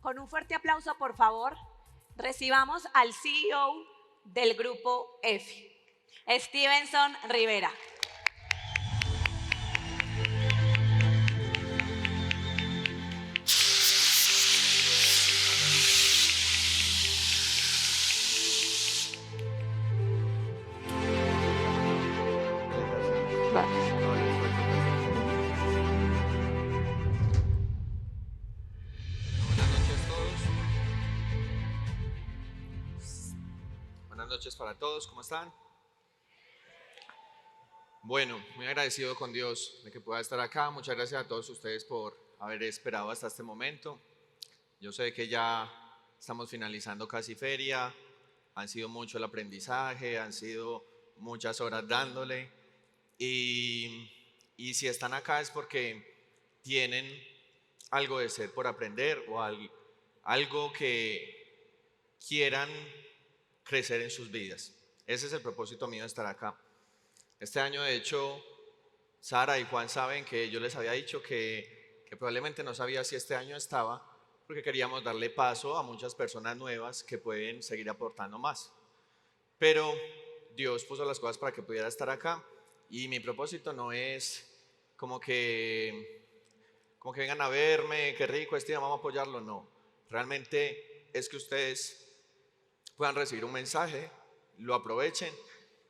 Con un fuerte aplauso, por favor, recibamos al CEO del Grupo F, Stevenson Rivera. Buenas noches para todos, ¿cómo están? Bueno, muy agradecido con Dios de que pueda estar acá. Muchas gracias a todos ustedes por haber esperado hasta este momento. Yo sé que ya estamos finalizando casi feria, han sido mucho el aprendizaje, han sido muchas horas dándole y si están acá es porque tienen algo de sed por aprender o algo que quieran crecer en sus vidas. Ese es el propósito mío de estar acá. Este año, de hecho, Sara y Juan saben que yo les había dicho que probablemente no sabía si este año estaba, porque queríamos darle paso a muchas personas nuevas que pueden seguir aportando más. Pero Dios puso las cosas para que pudiera estar acá y mi propósito no es como que vengan a verme, qué rico, vamos a apoyarlo, no. Realmente es que ustedes puedan recibir un mensaje, lo aprovechen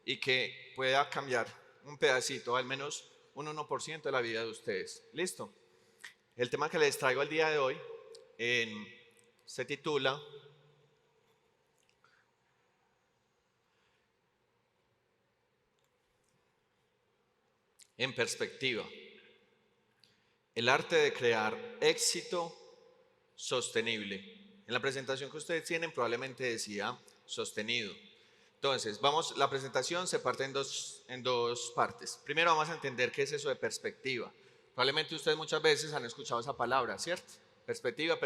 y que pueda cambiar un pedacito, al menos un 1% de la vida de ustedes. ¿Listo? El tema que les traigo el día de hoy se titula En perspectiva. El arte de crear éxito sostenible. En la presentación que ustedes tienen probablemente decía sostenido. Entonces, la presentación se parte en dos partes. Primero vamos a entender qué es eso de perspectiva. Probablemente ustedes muchas veces han escuchado esa palabra, ¿cierto? Perspectiva,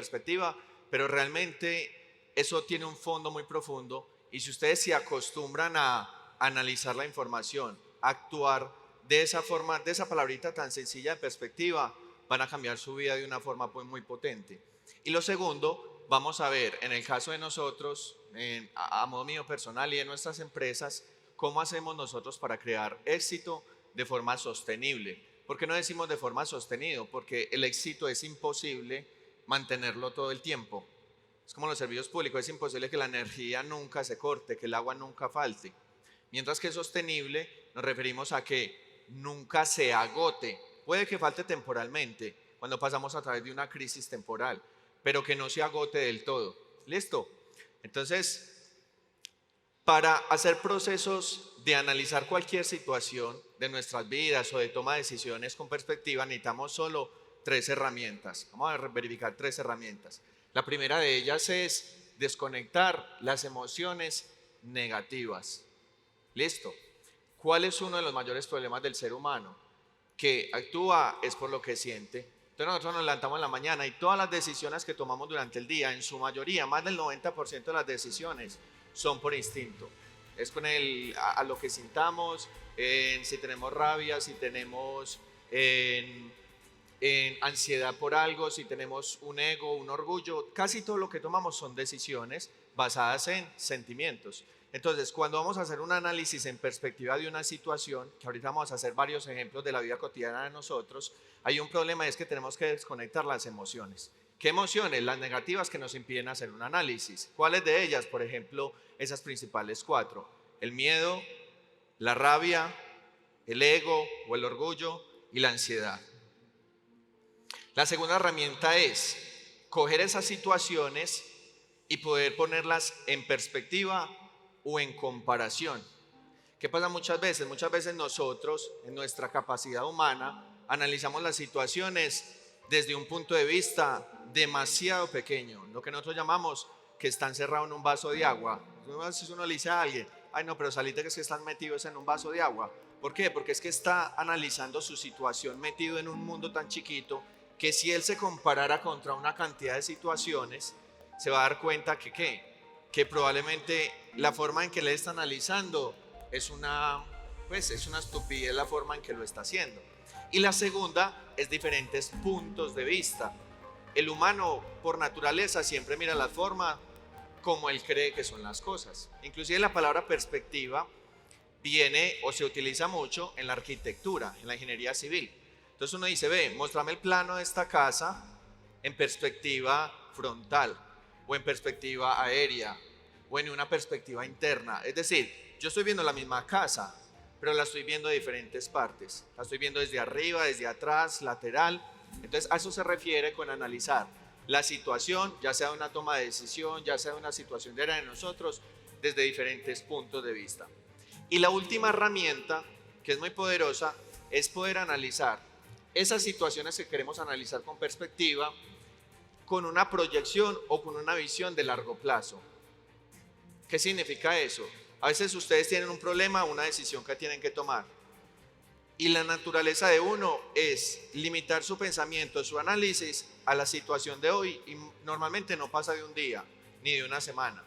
pero realmente eso tiene un fondo muy profundo y si ustedes se acostumbran a analizar la información, a actuar de esa forma, de esa palabrita tan sencilla de perspectiva, van a cambiar su vida de una forma muy potente. Y lo segundo, vamos a ver en el caso de nosotros, a modo mío personal y en nuestras empresas, cómo hacemos nosotros para crear éxito de forma sostenible. ¿Por qué no decimos de forma sostenida? Porque el éxito es imposible mantenerlo todo el tiempo. Es como los servicios públicos, es imposible que la energía nunca se corte, que el agua nunca falte. Mientras que sostenible nos referimos a que nunca se agote. Puede que falte temporalmente, cuando pasamos a través de una crisis temporal, pero que no se agote del todo. ¿Listo? Entonces, para hacer procesos de analizar cualquier situación de nuestras vidas o de toma de decisiones con perspectiva, necesitamos solo 3 herramientas. Vamos a verificar 3 herramientas. La primera de ellas es desconectar las emociones negativas. ¿Listo? ¿Cuál es uno de los mayores problemas del ser humano? Que actúa es por lo que siente. Entonces nosotros nos levantamos en la mañana y todas las decisiones que tomamos durante el día, en su mayoría, más del 90% de las decisiones son por instinto. Es con a lo que sintamos, si tenemos rabia, si tenemos ansiedad por algo, si tenemos un ego, un orgullo. Casi todo lo que tomamos son decisiones basadas en sentimientos. Entonces, cuando vamos a hacer un análisis en perspectiva de una situación, que ahorita vamos a hacer varios ejemplos de la vida cotidiana de nosotros, hay un problema, es que tenemos que desconectar las emociones. ¿Qué emociones? Las negativas que nos impiden hacer un análisis. ¿Cuáles de ellas? Por ejemplo, esas principales 4. El miedo, la rabia, el ego o el orgullo y la ansiedad. La segunda herramienta es coger esas situaciones y poder ponerlas en perspectiva o en comparación. ¿Qué pasa muchas veces? Muchas veces nosotros, en nuestra capacidad humana, analizamos las situaciones desde un punto de vista demasiado pequeño, lo que nosotros llamamos que está encerrado en un vaso de agua. Si uno le dice a alguien, ay no, pero salite que es que están metidos en un vaso de agua. ¿Por qué? Porque es que está analizando su situación metido en un mundo tan chiquito que si él se comparara contra una cantidad de situaciones, se va a dar cuenta que probablemente la forma en que le está analizando es una estupidez la forma en que lo está haciendo. Y la segunda es diferentes puntos de vista. El humano por naturaleza siempre mira la forma como él cree que son las cosas. Inclusive la palabra perspectiva viene o se utiliza mucho en la arquitectura, en la ingeniería civil. Entonces uno dice, ve, muéstrame el plano de esta casa en perspectiva frontal o en perspectiva aérea o en una perspectiva interna. Es decir, yo estoy viendo la misma casa, pero la estoy viendo de diferentes partes. La estoy viendo desde arriba, desde atrás, lateral. Entonces a eso se refiere con analizar la situación, ya sea una toma de decisión, ya sea una situación de nosotros, desde diferentes puntos de vista. Y la última herramienta, que es muy poderosa, es poder analizar esas situaciones que queremos analizar con perspectiva, con una proyección o con una visión de largo plazo. ¿Qué significa eso? A veces ustedes tienen un problema, una decisión que tienen que tomar. Y la naturaleza de uno es limitar su pensamiento, su análisis a la situación de hoy, y normalmente no pasa de un día ni de una semana.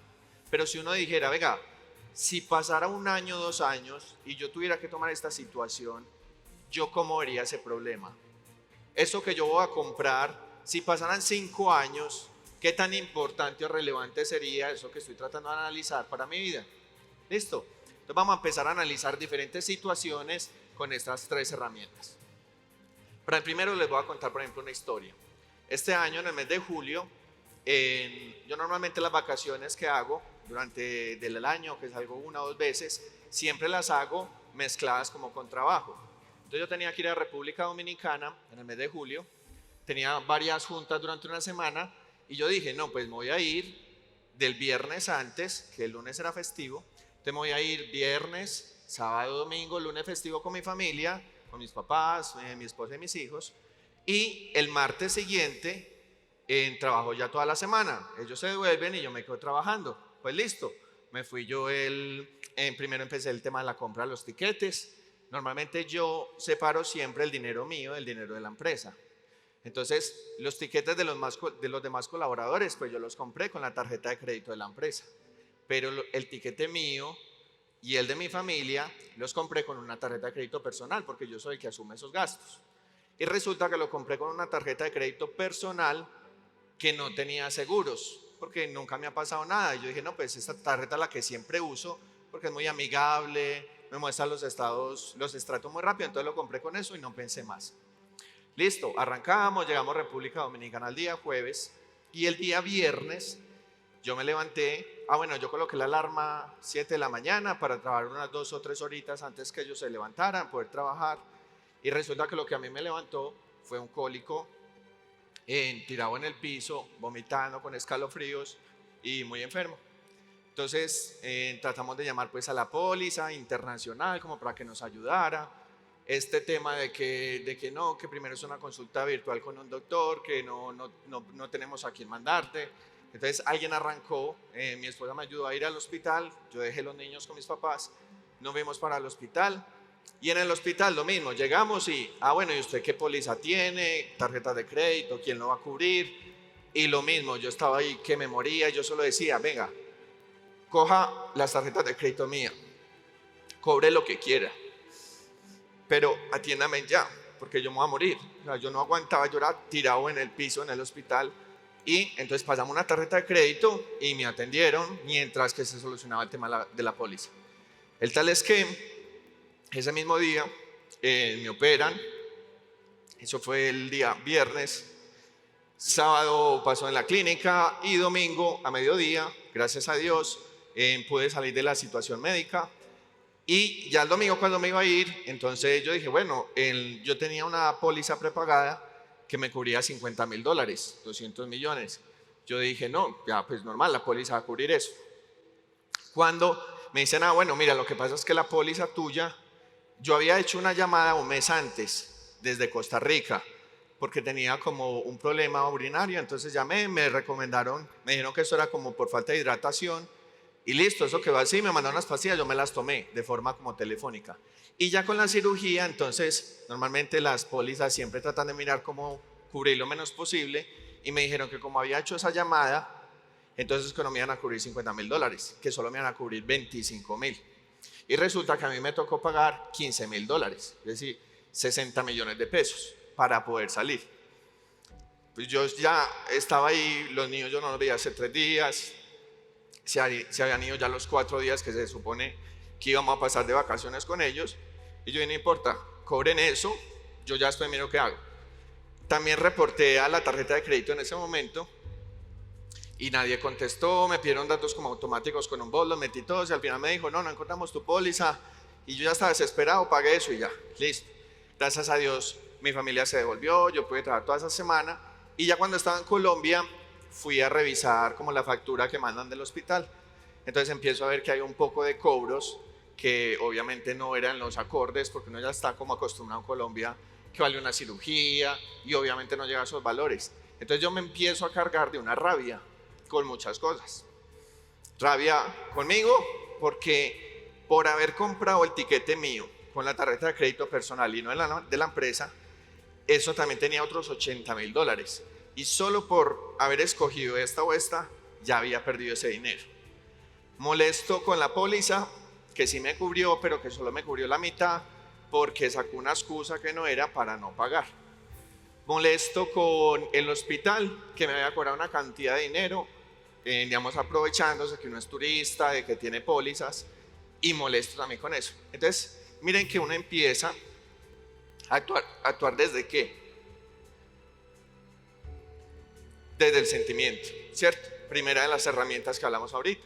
Pero si uno dijera, venga, si pasara un año, 2 años y yo tuviera que tomar esta situación, ¿yo cómo vería ese problema? Eso que yo voy a comprar, si pasaran 5 años, ¿qué tan importante o relevante sería eso que estoy tratando de analizar para mi vida? ¿Listo? Entonces vamos a empezar a analizar diferentes situaciones con estas 3 herramientas. Pero primero les voy a contar, por ejemplo, una historia. Este año, en el mes de julio, yo normalmente las vacaciones que hago durante el año, que salgo 1 o 2 veces, siempre las hago mezcladas como con trabajo. Entonces yo tenía que ir a República Dominicana en el mes de julio, tenía varias juntas durante una semana y yo dije, no, pues me voy a ir del viernes antes, que el lunes era festivo, entonces me voy a ir viernes, sábado, domingo, lunes festivo con mi familia, con mis papás, mi esposa y mis hijos, y el martes siguiente trabajo ya toda la semana. Ellos se devuelven y yo me quedo trabajando. Pues listo, me fui yo primero empecé el tema de la compra de los tiquetes. Normalmente yo separo siempre el dinero mío del dinero de la empresa. Entonces, los tiquetes de los demás colaboradores, pues yo los compré con la tarjeta de crédito de la empresa. Pero el tiquete mío y el de mi familia los compré con una tarjeta de crédito personal, porque yo soy el que asume esos gastos. Y resulta que lo compré con una tarjeta de crédito personal que no tenía seguros, porque nunca me ha pasado nada. Y yo dije, no, pues esta tarjeta es la que siempre uso, porque es muy amigable, me muestra los estratos muy rápido, entonces lo compré con eso y no pensé más. Listo, arrancamos, llegamos a República Dominicana el día jueves y el día viernes yo me levanté, bueno, yo coloqué la alarma 7 de la mañana para trabajar unas 2 o 3 horitas antes que ellos se levantaran, poder trabajar, y resulta que lo que a mí me levantó fue un cólico tirado en el piso, vomitando, con escalofríos y muy enfermo. Entonces tratamos de llamar pues a la póliza internacional como para que nos ayudara. Este tema de que no, que primero es una consulta virtual con un doctor, que no tenemos a quién mandarte. Entonces alguien arrancó, mi esposa me ayudó a ir al hospital, yo dejé los niños con mis papás, nos fuimos para el hospital. Y en el hospital lo mismo, llegamos y, bueno, ¿y usted qué póliza tiene? ¿Tarjeta de crédito? ¿Quién lo va a cubrir? Y lo mismo, yo estaba ahí que me moría, yo solo decía, venga, coja las tarjetas de crédito mía, cobre lo que quiera, pero atiéndame ya, porque yo me voy a morir. O sea, yo no aguantaba, yo era tirado en el piso en el hospital. Y entonces pasamos una tarjeta de crédito y me atendieron mientras que se solucionaba el tema de la póliza. El tal es que ese mismo día me operan, eso fue el día viernes, sábado pasó en la clínica y domingo a mediodía, gracias a Dios, pude salir de la situación médica. Y ya el domingo cuando me iba a ir, entonces yo dije, bueno, yo tenía una póliza prepagada que me cubría $50,000, 200 millones. Yo dije, no, ya pues normal, la póliza va a cubrir eso. Cuando me dicen, bueno, mira, lo que pasa es que la póliza tuya, yo había hecho una llamada un mes antes desde Costa Rica porque tenía como un problema urinario, entonces llamé, me recomendaron, me dijeron que eso era como por falta de hidratación y listo, eso quedó así, me mandaron unas pastillas, yo me las tomé de forma como telefónica. Y ya con la cirugía, entonces normalmente las pólizas siempre tratan de mirar cómo cubrir lo menos posible y me dijeron que como había hecho esa llamada, entonces que no me iban a cubrir $50,000, que solo me iban a cubrir 25,000. Y resulta que a mí me tocó pagar $15,000, es decir, 60 millones de pesos para poder salir. Pues yo ya estaba ahí, los niños yo no los veía hace 3 días, se habían ido ya los 4 días que se supone que íbamos a pasar de vacaciones con ellos. Y yo, no importa, cobren eso, yo ya estoy miro qué hago. También reporté a la tarjeta de crédito en ese momento y nadie contestó, me pidieron datos como automáticos con un bot, los metí todos y al final me dijo, no encontramos tu póliza. Y yo ya estaba desesperado, pagué eso y ya, listo. Gracias a Dios mi familia se devolvió, yo pude trabajar toda esa semana y ya cuando estaba en Colombia fui a revisar como la factura que mandan del hospital. Entonces empiezo a ver que hay un poco de cobros que obviamente no eran los acordes porque uno ya está como acostumbrado en Colombia que vale una cirugía y obviamente no llega a esos valores. Entonces yo me empiezo a cargar de una rabia con muchas cosas. Rabia conmigo porque por haber comprado el tiquete mío con la tarjeta de crédito personal y no de la empresa, eso también tenía otros $80,000 y solo por haber escogido esta o esta ya había perdido ese dinero. Molesto con la póliza que sí me cubrió pero que solo me cubrió la mitad porque sacó una excusa que no era para no pagar. Molesto con el hospital que me había cobrado una cantidad de dinero, digamos aprovechándose que uno es turista, de que tiene pólizas, y molesto también con eso. Entonces miren que uno empieza a actuar ¿desde qué? Desde el sentimiento, ¿cierto? Primera de las herramientas que hablamos ahorita.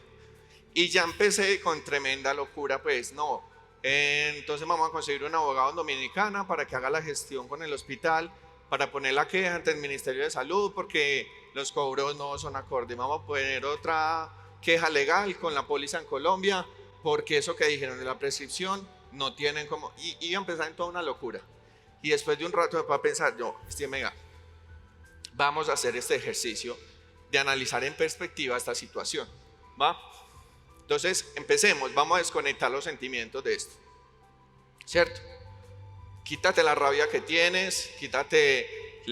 Y ya empecé con tremenda locura, pues no, entonces vamos a conseguir un abogado en Dominicana para que haga la gestión con el hospital, para poner la queja ante el Ministerio de Salud porque los cobros no son acordes. Vamos a poner otra queja legal con la póliza en Colombia porque eso que dijeron de la prescripción no tienen como... Y a empezar en toda una locura. Y después de un rato me puedo pensar, venga, vamos a hacer este ejercicio de analizar en perspectiva esta situación, ¿va? Entonces empecemos, vamos a desconectar los sentimientos de esto, ¿cierto? Quítate la rabia que tienes, quítate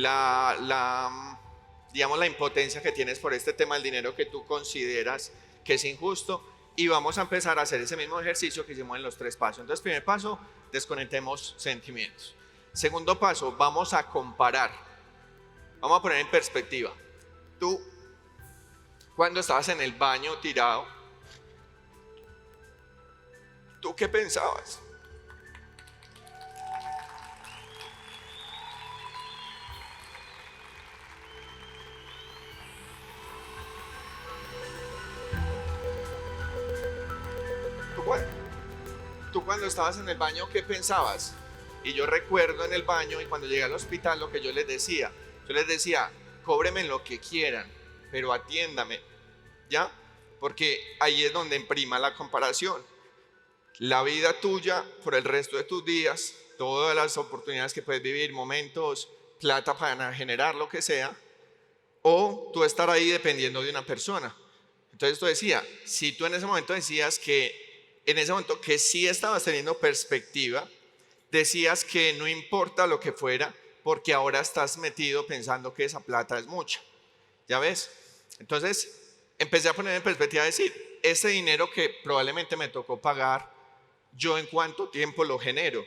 digamos la impotencia que tienes por este tema del dinero que tú consideras que es injusto y vamos a empezar a hacer ese mismo ejercicio que hicimos en los 3 pasos. Entonces, primer paso, desconectemos sentimientos. Segundo paso, vamos a comparar, vamos a poner en perspectiva. Tú, cuando estabas en el baño tirado, ¿tú qué pensabas? ¿Tú cuando estabas en el baño qué pensabas? Y yo recuerdo en el baño y cuando llegué al hospital lo que yo les decía, cóbreme lo que quieran, pero atiéndame, ¿ya? Porque ahí es donde imprima la comparación. La vida tuya por el resto de tus días, todas las oportunidades que puedes vivir, momentos, plata para generar lo que sea, o tú estar ahí dependiendo de una persona. Entonces tú decías, si tú en ese momento decías que sí estabas teniendo perspectiva, decías que no importa lo que fuera, porque ahora estás metido pensando que esa plata es mucha. ¿Ya ves? Entonces empecé a poner en perspectiva, decir, ese dinero que probablemente me tocó pagar, ¿yo en cuánto tiempo lo genero?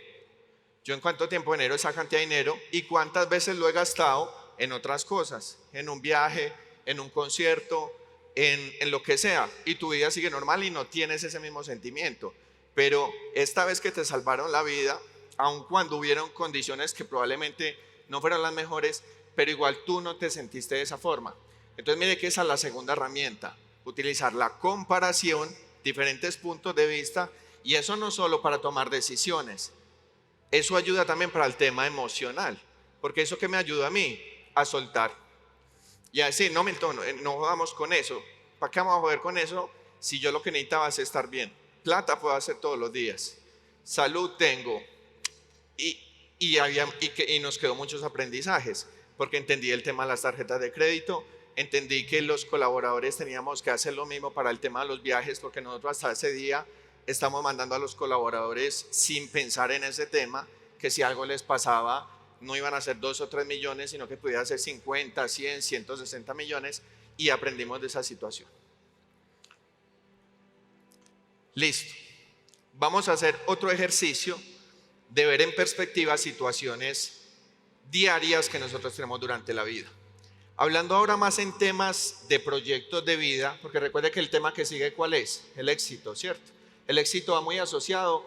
¿Yo en cuánto tiempo genero esa cantidad de dinero? ¿Y cuántas veces lo he gastado en otras cosas? En un viaje, en un concierto, en lo que sea. Y tu vida sigue normal y no tienes ese mismo sentimiento. Pero esta vez que te salvaron la vida, aun cuando hubieron condiciones que probablemente no fueron las mejores, pero igual tú no te sentiste de esa forma. Entonces mire que esa es la segunda herramienta, utilizar la comparación, diferentes puntos de vista, y eso no solo para tomar decisiones, eso ayuda también para el tema emocional, porque eso que me ayuda a mí a soltar y a decir, no Milton, no jodamos con eso, ¿para qué vamos a joder con eso si yo lo que necesitaba es estar bien? Plata puedo hacer todos los días, salud tengo, y nos quedó muchos aprendizajes, porque entendí el tema de las tarjetas de crédito, entendí que los colaboradores teníamos que hacer lo mismo para el tema de los viajes, porque nosotros hasta ese día estamos mandando a los colaboradores sin pensar en ese tema, que si algo les pasaba no iban a ser 2 o 3 millones, sino que pudiera ser 50, 100, 160 millones, y aprendimos de esa situación. Listo. Vamos a hacer otro ejercicio de ver en perspectiva situaciones diarias que nosotros tenemos durante la vida. Hablando ahora más en temas de proyectos de vida, porque recuerde que el tema que sigue, ¿cuál es? El éxito, ¿cierto? El éxito va muy asociado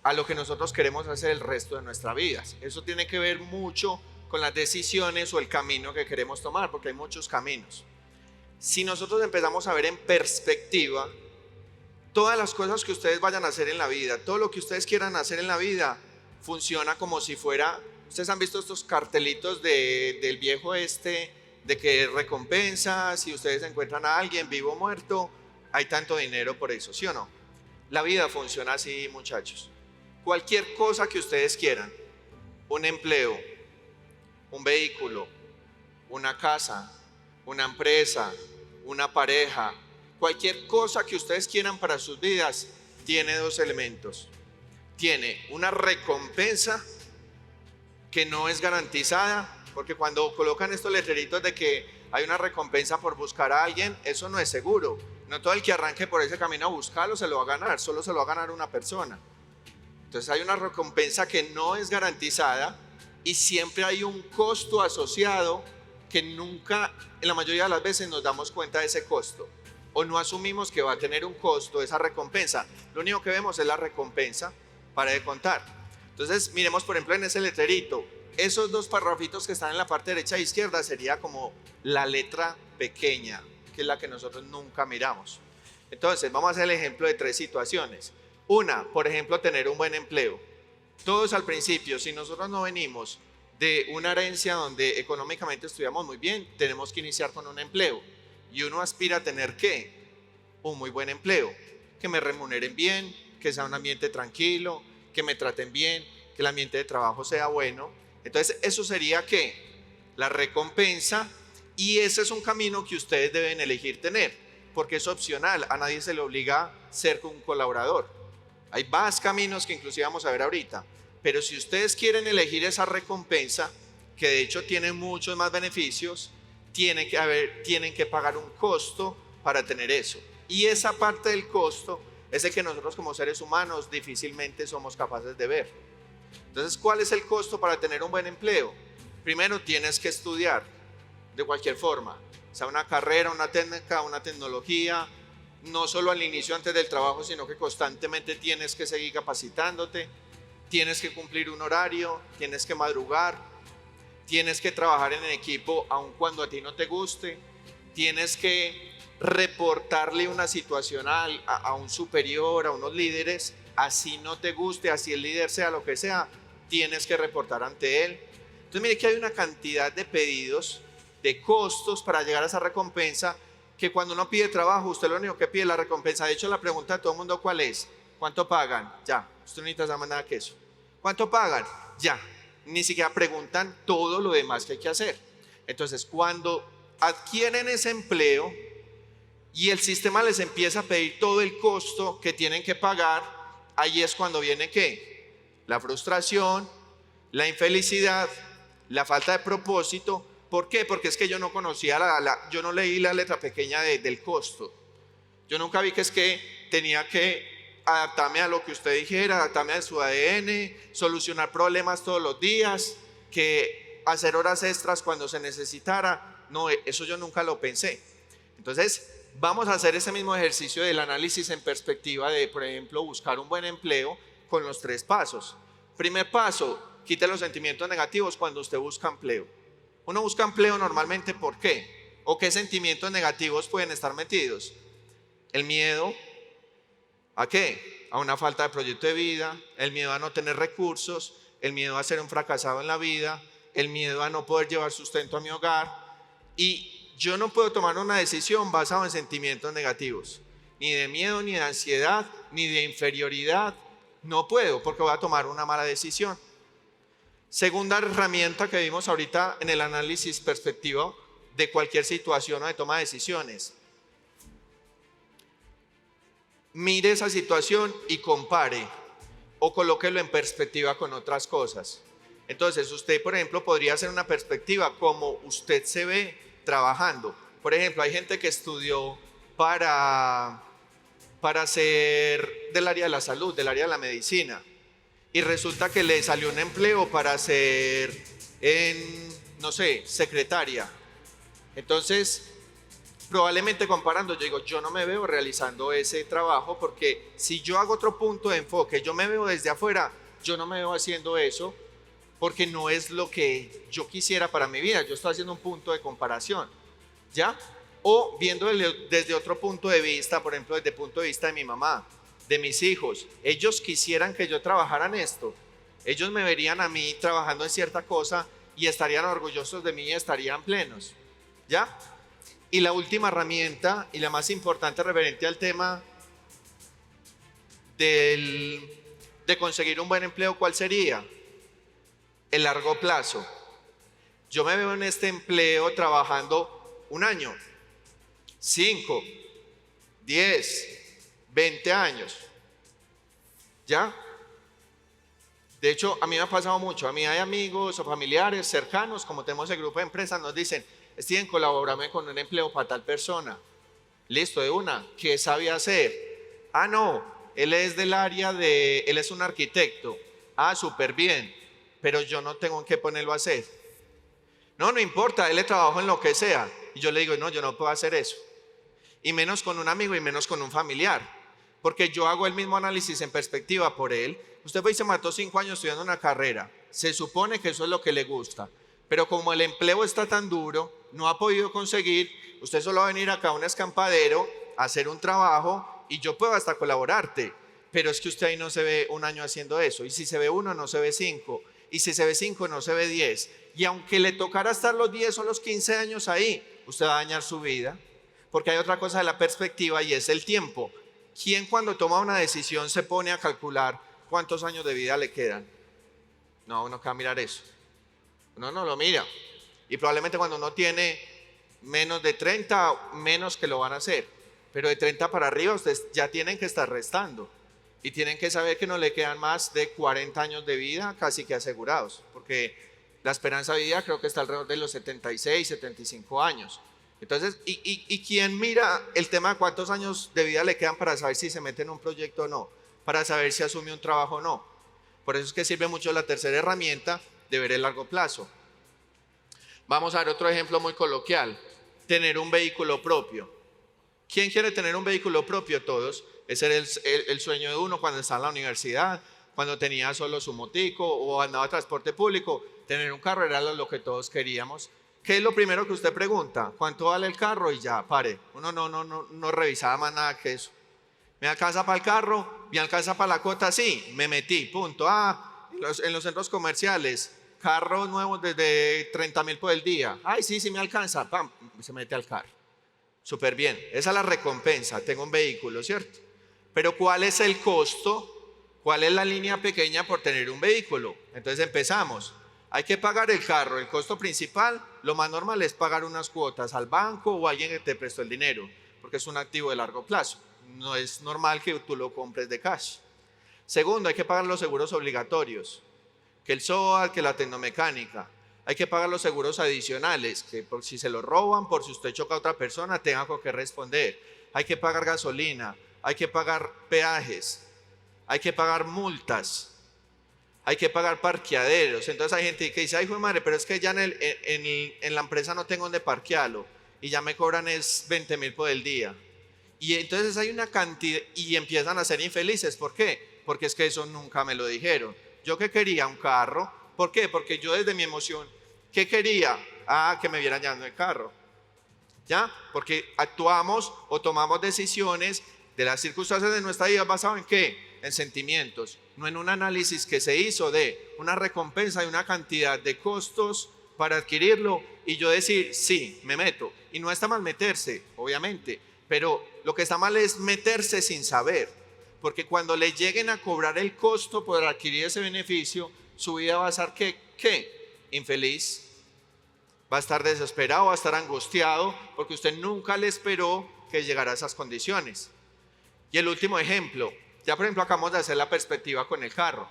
a lo que nosotros queremos hacer el resto de nuestra vida. Eso tiene que ver mucho con las decisiones o el camino que queremos tomar, porque hay muchos caminos. Si nosotros empezamos a ver en perspectiva todas las cosas que ustedes vayan a hacer en la vida, todo lo que ustedes quieran hacer en la vida, funciona como si fuera, ustedes han visto estos cartelitos del viejo este, de que recompensa, si ustedes encuentran a alguien vivo o muerto, hay tanto dinero por eso, ¿sí o no? La vida funciona así, muchachos. Cualquier cosa que ustedes quieran, un empleo, un vehículo, una casa, una empresa, una pareja, cualquier cosa que ustedes quieran para sus vidas, tiene dos elementos. Tiene una recompensa que no es garantizada, porque cuando colocan estos letreritos de que hay una recompensa por buscar a alguien, eso no es seguro. No todo el que arranque por ese camino a buscarlo se lo va a ganar, solo se lo va a ganar una persona. Entonces hay una recompensa que no es garantizada y siempre hay un costo asociado que nunca, en la mayoría de las veces, nos damos cuenta de ese costo o no asumimos que va a tener un costo esa recompensa. Lo único que vemos es la recompensa para de contar. Entonces miremos por ejemplo en ese letrerito, esos dos parrafitos que están en la parte derecha e izquierda sería como la letra pequeña, que es la que nosotros nunca miramos. Entonces vamos a hacer el ejemplo de tres situaciones. Una, por ejemplo, tener un buen empleo. Todos al principio, si nosotros no venimos de una herencia donde económicamente estudiamos muy bien, tenemos que iniciar con un empleo. Y uno aspira a tener ¿qué? Un muy buen empleo, que me remuneren bien, que sea un ambiente tranquilo, que me traten bien, que el ambiente de trabajo sea bueno. Entonces eso sería ¿qué? La recompensa, y ese es un camino que ustedes deben elegir tener, porque es opcional, a nadie se le obliga a ser un colaborador. Hay más caminos que inclusive vamos a ver ahorita, pero si ustedes quieren elegir esa recompensa, que de hecho tiene muchos más beneficios, tienen que pagar un costo para tener eso. Y esa parte del costo es el que nosotros como seres humanos difícilmente somos capaces de ver. Entonces, ¿cuál es el costo para tener un buen empleo? Primero, tienes que estudiar de cualquier forma, sea una carrera, una técnica, una tecnología, no solo al inicio antes del trabajo, sino que constantemente tienes que seguir capacitándote, tienes que cumplir un horario, tienes que madrugar, tienes que trabajar en equipo aun cuando a ti no te guste, tienes que reportarle una situación a un superior, a unos líderes, así no te guste, así el líder sea lo que sea, tienes que reportar ante él. Entonces mire que hay una cantidad de pedidos, de costos para llegar a esa recompensa, que cuando uno pide trabajo, usted lo único que pide es la recompensa. De hecho, la pregunta de todo el mundo, ¿cuál es? ¿Cuánto pagan? Ya, usted no necesita saber más nada que eso. ¿Cuánto pagan? Ya, ni siquiera preguntan todo lo demás que hay que hacer. Entonces, cuando adquieren ese empleo y el sistema les empieza a pedir todo el costo que tienen que pagar, ahí es cuando viene ¿qué? La frustración, la infelicidad, la falta de propósito. ¿Por qué? Porque es que yo no conocía, yo no leí la letra pequeña del costo. Yo nunca vi que es que tenía que adaptarme a lo que usted dijera, adaptarme a su ADN, solucionar problemas todos los días, que hacer horas extras cuando se necesitara. No, eso yo nunca lo pensé. Entonces, vamos a hacer ese mismo ejercicio del análisis en perspectiva de, por ejemplo, buscar un buen empleo con los tres pasos. Primer paso, quite los sentimientos negativos cuando usted busca empleo. Uno busca empleo normalmente, ¿por qué? ¿O qué sentimientos negativos pueden estar metidos? El miedo, ¿a qué? A una falta de proyecto de vida, el miedo a no tener recursos, el miedo a ser un fracasado en la vida, el miedo a no poder llevar sustento a mi hogar. Y yo no puedo tomar una decisión basada en sentimientos negativos, ni de miedo, ni de ansiedad, ni de inferioridad. No puedo, porque voy a tomar una mala decisión. Segunda herramienta que vimos ahorita en el análisis perspectivo de cualquier situación o de toma de decisiones. Mire esa situación y compare o colóquelo en perspectiva con otras cosas. Entonces usted, por ejemplo, podría hacer una perspectiva como usted se ve trabajando. Por ejemplo, hay gente que estudió para ser del área de la salud, del área de la medicina, y resulta que le salió un empleo para ser, no sé, secretaria. Entonces, probablemente comparando, yo digo, yo no me veo realizando ese trabajo porque si yo hago otro punto de enfoque, yo me veo desde afuera, yo no me veo haciendo eso porque no es lo que yo quisiera para mi vida. Yo estoy haciendo un punto de comparación, ¿ya? O viendo desde otro punto de vista, por ejemplo, desde el punto de vista de mi mamá, de mis hijos. Ellos quisieran que yo trabajara en esto. Ellos me verían a mí trabajando en cierta cosa y estarían orgullosos de mí y estarían plenos, ¿ya? Y la última herramienta y la más importante referente al tema de conseguir un buen empleo, ¿cuál sería? El largo plazo. Yo me veo en este empleo trabajando 1 año, 5, 10, 20 años, ¿ya? De hecho, a mí me ha pasado mucho. A mí hay amigos o familiares cercanos, como tenemos el grupo de empresas, nos dicen, Steven, colabórame con un empleo para tal persona. Listo, de una. ¿Qué sabe hacer? Ah, no, él es del área él es un arquitecto. Ah, súper bien, pero yo no tengo en qué ponerlo a hacer. No, no importa, él le trabajo en lo que sea. Y yo le digo, no, yo no puedo hacer eso. Y menos con un amigo y menos con un familiar. Porque yo hago el mismo análisis en perspectiva por él. Usted fue y se mató 5 años estudiando una carrera. Se supone que eso es lo que le gusta. Pero como el empleo está tan duro, no ha podido conseguir, usted solo va a venir acá a un escampadero a hacer un trabajo y yo puedo hasta colaborarte. Pero es que usted ahí no se ve 1 año haciendo eso. Y si se ve 1, no se ve 5. Y si se ve 5, no se ve 10. Y aunque le tocara estar los 10 o los 15 años ahí, usted va a dañar su vida. Porque hay otra cosa de la perspectiva y es el tiempo. ¿Quién cuando toma una decisión se pone a calcular cuántos años de vida le quedan? No, uno que va a mirar eso. Uno no lo mira. Y probablemente cuando uno tiene menos de 30, menos que lo van a hacer. Pero de 30 para arriba ustedes ya tienen que estar restando. Y tienen que saber que no le quedan más de 40 años de vida casi que asegurados. Porque la esperanza de vida creo que está alrededor de los 76, 75 años. Entonces, ¿y quién mira el tema de cuántos años de vida le quedan para saber si se mete en un proyecto o no? Para saber si asume un trabajo o no. Por eso es que sirve mucho la tercera herramienta de ver el largo plazo. Vamos a ver otro ejemplo muy coloquial. Tener un vehículo propio. ¿Quién quiere tener un vehículo propio? Todos. Ese era el sueño de uno cuando estaba en la universidad, cuando tenía solo su motico o andaba en transporte público. Tener un carro era lo que todos queríamos. ¿Qué es lo primero que usted pregunta? ¿Cuánto vale el carro? Y ya, pare. Uno no revisaba más nada que eso. ¿Me alcanza para el carro? ¿Me alcanza para la cuota? Sí, me metí, punto. En los centros comerciales, carros nuevos desde 30.000 por el día. Ay, sí me alcanza. Pam, se mete al carro. Súper bien. Esa es la recompensa. Tengo un vehículo, ¿cierto? Pero ¿cuál es el costo? ¿Cuál es la línea pequeña por tener un vehículo? Entonces empezamos. Hay que pagar el carro, el costo principal, lo más normal es pagar unas cuotas al banco o a alguien que te prestó el dinero, porque es un activo de largo plazo. No es normal que tú lo compres de cash. Segundo, hay que pagar los seguros obligatorios, que el SOAT, que la tecnomecánica. Hay que pagar los seguros adicionales, que por si se lo roban, por si usted choca a otra persona, tenga con qué responder. Hay que pagar gasolina, hay que pagar peajes, hay que pagar multas. Hay que pagar parqueaderos. Entonces hay gente que dice, ay, hijo madre, pero es que ya en la empresa no tengo donde parquearlo y ya me cobran es 20.000 por el día. Y entonces hay una cantidad y empiezan a ser infelices. ¿Por qué? Porque es que eso nunca me lo dijeron. Yo que quería un carro. ¿Por qué? Porque yo desde mi emoción, ¿qué quería? Que me vieran llevando el carro. ¿Ya? Porque actuamos o tomamos decisiones de las circunstancias de nuestra vida basado en ¿qué? En sentimientos, no en un análisis que se hizo de una recompensa y una cantidad de costos para adquirirlo y yo decir, sí, me meto. Y no está mal meterse, obviamente, pero lo que está mal es meterse sin saber, porque cuando le lleguen a cobrar el costo por adquirir ese beneficio, su vida va a ser ¿qué? Infeliz. Va a estar desesperado, va a estar angustiado, porque usted nunca le esperó que llegara a esas condiciones. Y el último ejemplo, ya por ejemplo acabamos de hacer la perspectiva con el carro,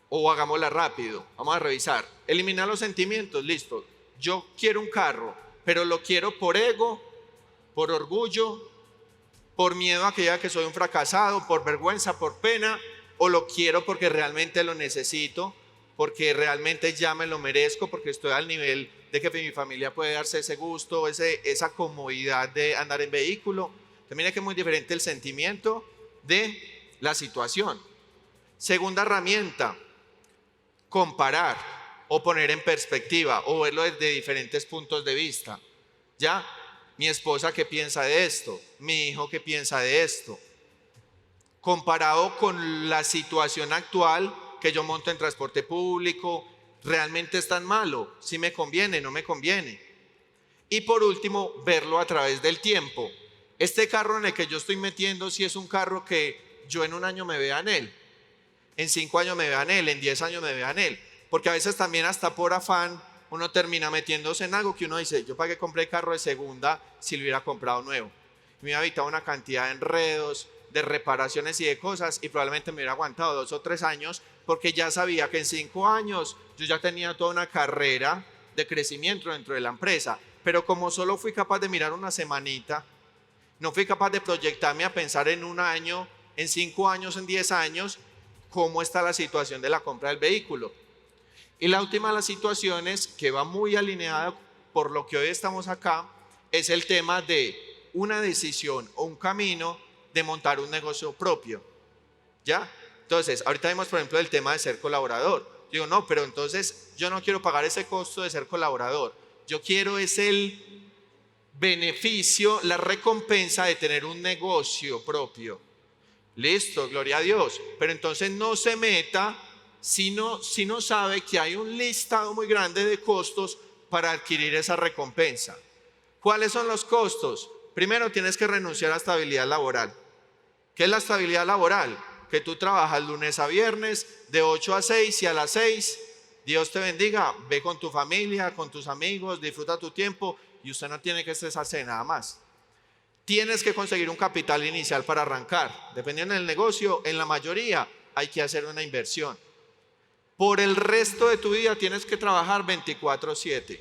o hagámosla rápido, vamos a revisar, eliminar los sentimientos, listo, yo quiero un carro, pero lo quiero por ego, por orgullo, por miedo a que diga que soy un fracasado, por vergüenza, por pena, o lo quiero porque realmente lo necesito, porque realmente ya me lo merezco, porque estoy al nivel de que mi familia puede darse ese gusto, esa comodidad de andar en vehículo. Entonces, mira que es muy diferente el sentimiento de la situación. Segunda herramienta, comparar o poner en perspectiva o verlo desde diferentes puntos de vista. ¿Ya? Mi esposa, ¿qué piensa de esto? Mi hijo, ¿qué piensa de esto? Comparado con la situación actual, que yo monto en transporte público, ¿realmente es tan malo? ¿Sí me conviene? ¿No me conviene? Y por último, verlo a través del tiempo. Este carro en el que yo estoy metiendo, si es un carro que yo en un año me vea en él, en 5 años me vea en él, en 10 años me vea en él. Porque a veces también hasta por afán uno termina metiéndose en algo que uno dice, yo para qué compré carro de segunda si lo hubiera comprado nuevo. Me hubiera evitado una cantidad de enredos, de reparaciones y de cosas, y probablemente me hubiera aguantado 2 o 3 años, porque ya sabía que en 5 años yo ya tenía toda una carrera de crecimiento dentro de la empresa. Pero como solo fui capaz de mirar una semanita, no fui capaz de proyectarme a pensar en un año, en 5 años, en 10 años, cómo está la situación de la compra del vehículo. Y la última de las situaciones, que va muy alineada por lo que hoy estamos acá, es el tema de una decisión o un camino de montar un negocio propio. ¿Ya? Entonces, ahorita vemos, por ejemplo, el tema de ser colaborador. Digo, no, pero entonces yo no quiero pagar ese costo de ser colaborador. Yo quiero es el beneficio, la recompensa de tener un negocio propio. Listo, gloria a Dios. Pero entonces no se meta si no sabe que hay un listado muy grande de costos para adquirir esa recompensa. ¿Cuáles son los costos? Primero, tienes que renunciar a estabilidad laboral. ¿Qué es la estabilidad laboral? Que tú trabajas lunes a viernes de 8 a 6 y a las 6, Dios te bendiga, ve con tu familia, con tus amigos, disfruta tu tiempo y usted no tiene que estresarse de nada más. Tienes que conseguir un capital inicial para arrancar. Dependiendo del negocio, en la mayoría hay que hacer una inversión. Por el resto de tu vida tienes que trabajar 24/7,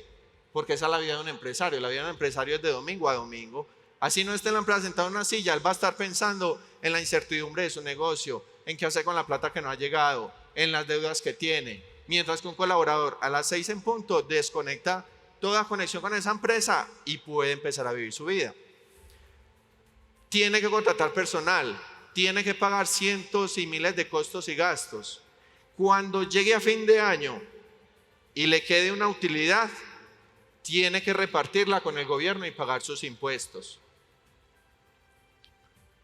porque esa es la vida de un empresario. La vida de un empresario es de domingo a domingo. Así no esté en la empresa sentado en una silla, él va a estar pensando en la incertidumbre de su negocio, en qué hacer con la plata que no ha llegado, en las deudas que tiene. Mientras que un colaborador a las 6 en punto desconecta toda conexión con esa empresa y puede empezar a vivir su vida. Tiene que contratar personal, tiene que pagar cientos y miles de costos y gastos. Cuando llegue a fin de año y le quede una utilidad, tiene que repartirla con el gobierno y pagar sus impuestos.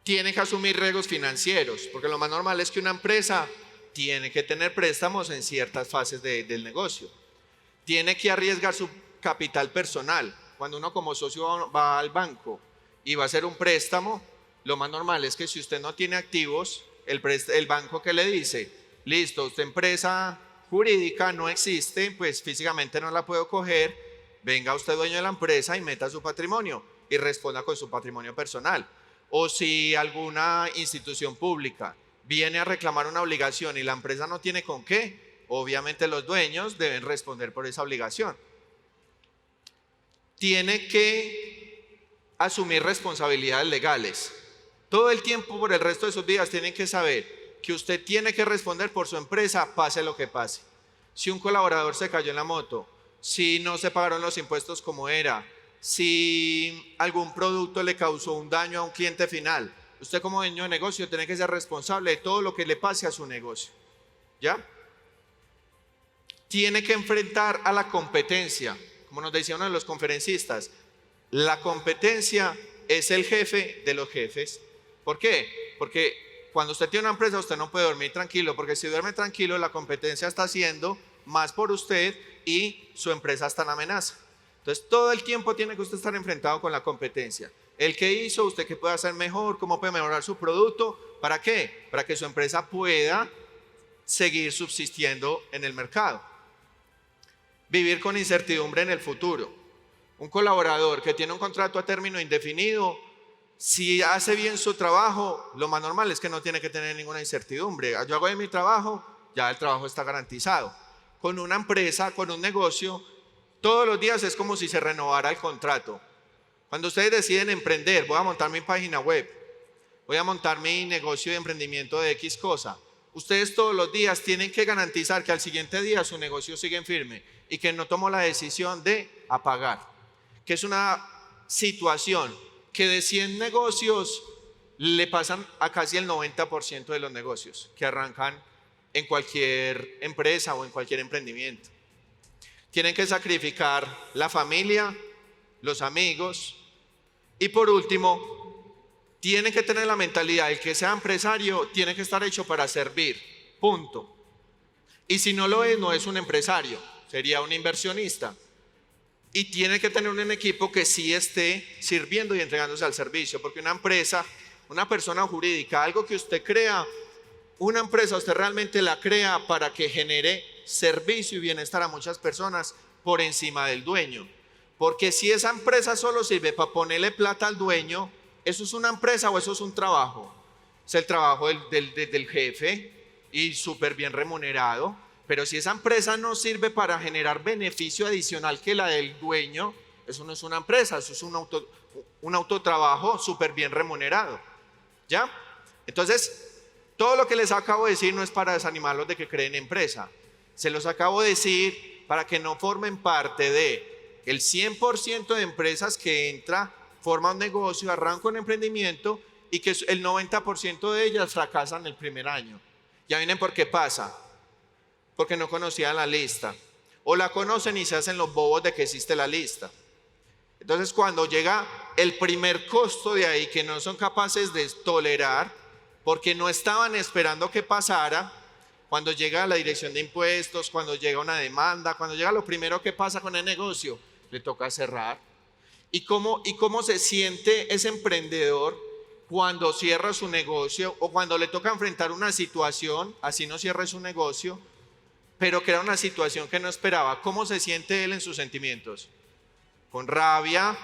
Tiene que asumir riesgos financieros, porque lo más normal es que una empresa tiene que tener préstamos en ciertas fases del negocio. Tiene que arriesgar su capital personal. Cuando uno como socio va al banco y va a hacer un préstamo, lo más normal es que si usted no tiene activos, el banco que le dice, listo, usted empresa jurídica no existe, pues físicamente no la puedo coger, venga usted dueño de la empresa y meta su patrimonio y responda con su patrimonio personal. O si alguna institución pública viene a reclamar una obligación y la empresa no tiene con qué, obviamente los dueños deben responder por esa obligación. Tiene que asumir responsabilidades legales. Todo el tiempo por el resto de sus días tienen que saber que usted tiene que responder por su empresa, pase lo que pase. Si un colaborador se cayó en la moto, si no se pagaron los impuestos como era, si algún producto le causó un daño a un cliente final, usted como dueño de negocio tiene que ser responsable de todo lo que le pase a su negocio. ¿Ya? Tiene que enfrentar a la competencia. Como nos decía uno de los conferencistas, la competencia es el jefe de los jefes. ¿Por qué? Porque cuando usted tiene una empresa usted no puede dormir tranquilo, porque si duerme tranquilo la competencia está haciendo más por usted y su empresa está en amenaza. Entonces todo el tiempo tiene que usted estar enfrentado con la competencia. El que hizo, usted qué puede hacer mejor, cómo puede mejorar su producto, ¿para qué? Para que su empresa pueda seguir subsistiendo en el mercado. Vivir con incertidumbre en el futuro. Un colaborador que tiene un contrato a término indefinido, si hace bien su trabajo, lo más normal es que no tiene que tener ninguna incertidumbre. Yo hago bien mi trabajo, ya el trabajo está garantizado. Con una empresa, con un negocio, todos los días es como si se renovara el contrato. Cuando ustedes deciden emprender, voy a montar mi página web, voy a montar mi negocio de emprendimiento de X cosa, ustedes todos los días tienen que garantizar que al siguiente día su negocio sigue en firme y que no tomó la decisión de apagar, que es una situación que de 100 negocios le pasan a casi el 90% de los negocios que arrancan en cualquier empresa o en cualquier emprendimiento. Tienen que sacrificar la familia, los amigos y por último, tienen que tener la mentalidad, el que sea empresario tiene que estar hecho para servir, punto. Y si no lo es, no es un empresario, sería un inversionista. Y tiene que tener un equipo que sí esté sirviendo y entregándose al servicio, porque una empresa, una persona jurídica, algo que usted crea, una empresa usted realmente la crea para que genere servicio y bienestar a muchas personas por encima del dueño. Porque si esa empresa solo sirve para ponerle plata al dueño, ¿eso es una empresa o eso es un trabajo? Es el trabajo del jefe y súper bien remunerado. Pero si esa empresa no sirve para generar beneficio adicional que la del dueño, eso no es una empresa, eso es un autotrabajo súper bien remunerado. ¿Ya? Entonces, todo lo que les acabo de decir no es para desanimarlos de que creen empresa. Se los acabo de decir para que no formen parte de el 100% de empresas que entra, forma un negocio, arranca un emprendimiento y que el 90% de ellas fracasan el primer año. Ya vienen por qué pasa. Porque no conocían la lista. O la conocen y se hacen los bobos de que existe la lista. Entonces cuando llega el primer costo de ahí que no son capaces de tolerar, porque no estaban esperando que pasara, cuando llega la dirección de impuestos, cuando llega una demanda, cuando llega lo primero que pasa con el negocio, le toca cerrar. ¿Y cómo se siente ese emprendedor cuando cierra su negocio o cuando le toca enfrentar una situación, así no cierre su negocio, pero que era una situación que no esperaba? ¿Cómo se siente él en sus sentimientos? Con rabia,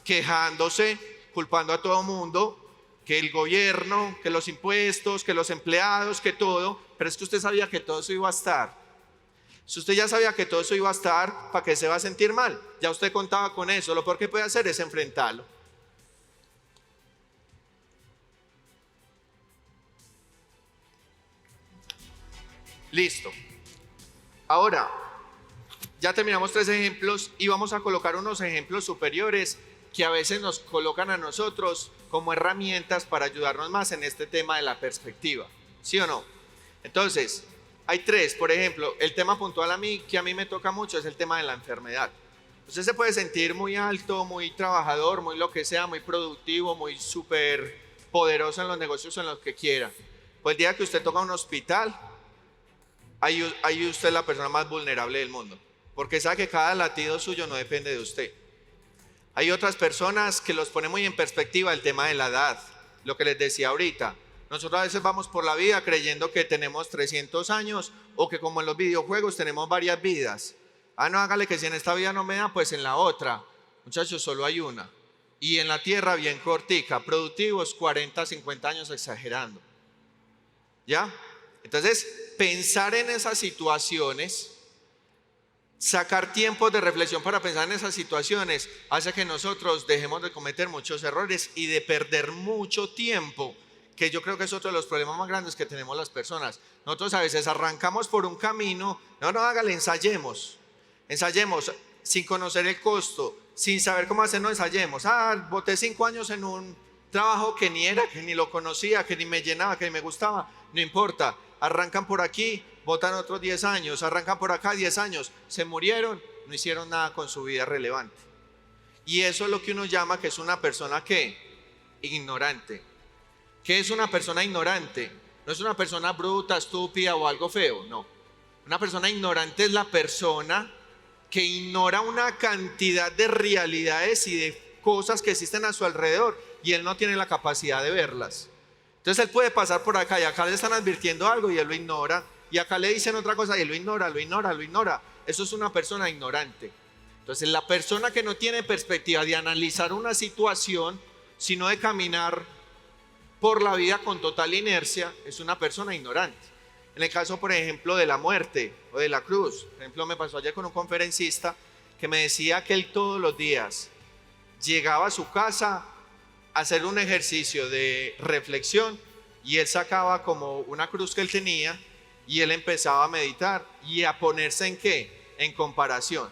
quejándose, culpando a todo mundo, que el gobierno, que los impuestos, que los empleados, que todo, pero es que usted sabía que todo eso iba a estar. Si usted ya sabía que todo eso iba a estar, ¿para qué se va a sentir mal? Ya usted contaba con eso, lo peor que puede hacer es enfrentarlo. Listo. Ahora, ya terminamos 3 ejemplos y vamos a colocar unos ejemplos superiores que a veces nos colocan a nosotros como herramientas para ayudarnos más en este tema de la perspectiva. ¿Sí o no? Entonces, hay 3. Por ejemplo, el tema puntual que a mí me toca mucho es el tema de la enfermedad. Usted se puede sentir muy alto, muy trabajador, muy lo que sea, muy productivo, muy súper poderoso en los negocios, en los que quiera. Pues el día que usted toca un hospital, ahí usted es la persona más vulnerable del mundo, porque sabe que cada latido suyo no depende de usted. Hay otras personas que los pone muy en perspectiva el tema de la edad, lo que les decía ahorita. Nosotros a veces vamos por la vida creyendo que tenemos 300 años o que como en los videojuegos tenemos varias vidas. No, hágale que si en esta vida no me da, pues en la otra. Muchachos, solo hay una. Y en la tierra bien cortica, productivos 40, 50 años exagerando. ¿Ya? Entonces, pensar en esas situaciones, sacar tiempos de reflexión para pensar en esas situaciones, hace que nosotros dejemos de cometer muchos errores y de perder mucho tiempo, que yo creo que es otro de los problemas más grandes que tenemos las personas. Nosotros a veces arrancamos por un camino, no, hágale, ensayemos sin conocer el costo, sin saber cómo hacerlo, ensayemos. Boté 5 años en un trabajo que ni era, que ni lo conocía, que ni me llenaba, que ni me gustaba, no importa. Arrancan por aquí, botan otros 10 años, arrancan por acá 10 años, se murieron, no hicieron nada con su vida relevante. Y eso es lo que uno llama que es una persona que ignorante. ¿Qué es una persona ignorante? No es una persona bruta, estúpida o algo feo, no. Una persona ignorante es la persona que ignora una cantidad de realidades y de cosas que existen a su alrededor y él no tiene la capacidad de verlas. Entonces él puede pasar por acá y acá le están advirtiendo algo y él lo ignora, y acá le dicen otra cosa y él lo ignora. Eso es una persona ignorante. Entonces la persona que no tiene perspectiva de analizar una situación, sino de caminar por la vida con total inercia, es una persona ignorante. En el caso, por ejemplo, de la muerte o de la cruz, por ejemplo, me pasó ayer con un conferencista que me decía que él todos los días llegaba a su casa a hacer un ejercicio de reflexión y él sacaba como una cruz que él tenía y él empezaba a meditar y a ponerse ¿en qué? En comparación.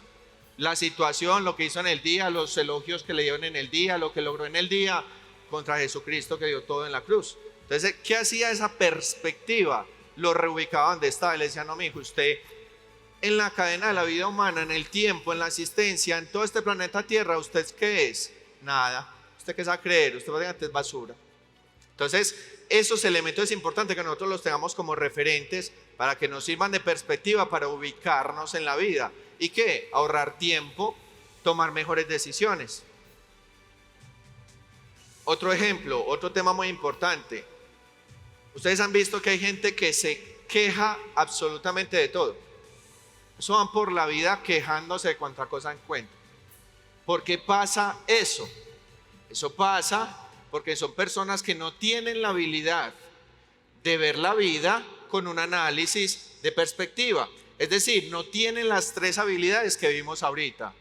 La situación, lo que hizo en el día, los elogios que le dieron en el día, lo que logró en el día, contra Jesucristo que dio todo en la cruz. Entonces, ¿qué hacía esa perspectiva? Lo reubicaba donde estaba y le decía, no, mijo, usted en la cadena de la vida humana, en el tiempo, en la existencia, en todo este planeta Tierra, ¿usted qué es? Nada. ¿Usted qué sabe creer? Usted prácticamente es basura. Entonces, esos elementos es importante que nosotros los tengamos como referentes para que nos sirvan de perspectiva para ubicarnos en la vida. ¿Y qué? Ahorrar tiempo, tomar mejores decisiones. Otro ejemplo, otro tema muy importante. Ustedes han visto que hay gente que se queja absolutamente de todo. Eso van por la vida quejándose de cuánta cosa encuentran. ¿Por qué pasa eso? Eso pasa porque son personas que no tienen la habilidad de ver la vida con un análisis de perspectiva. Es decir, no tienen las tres habilidades que vimos ahorita.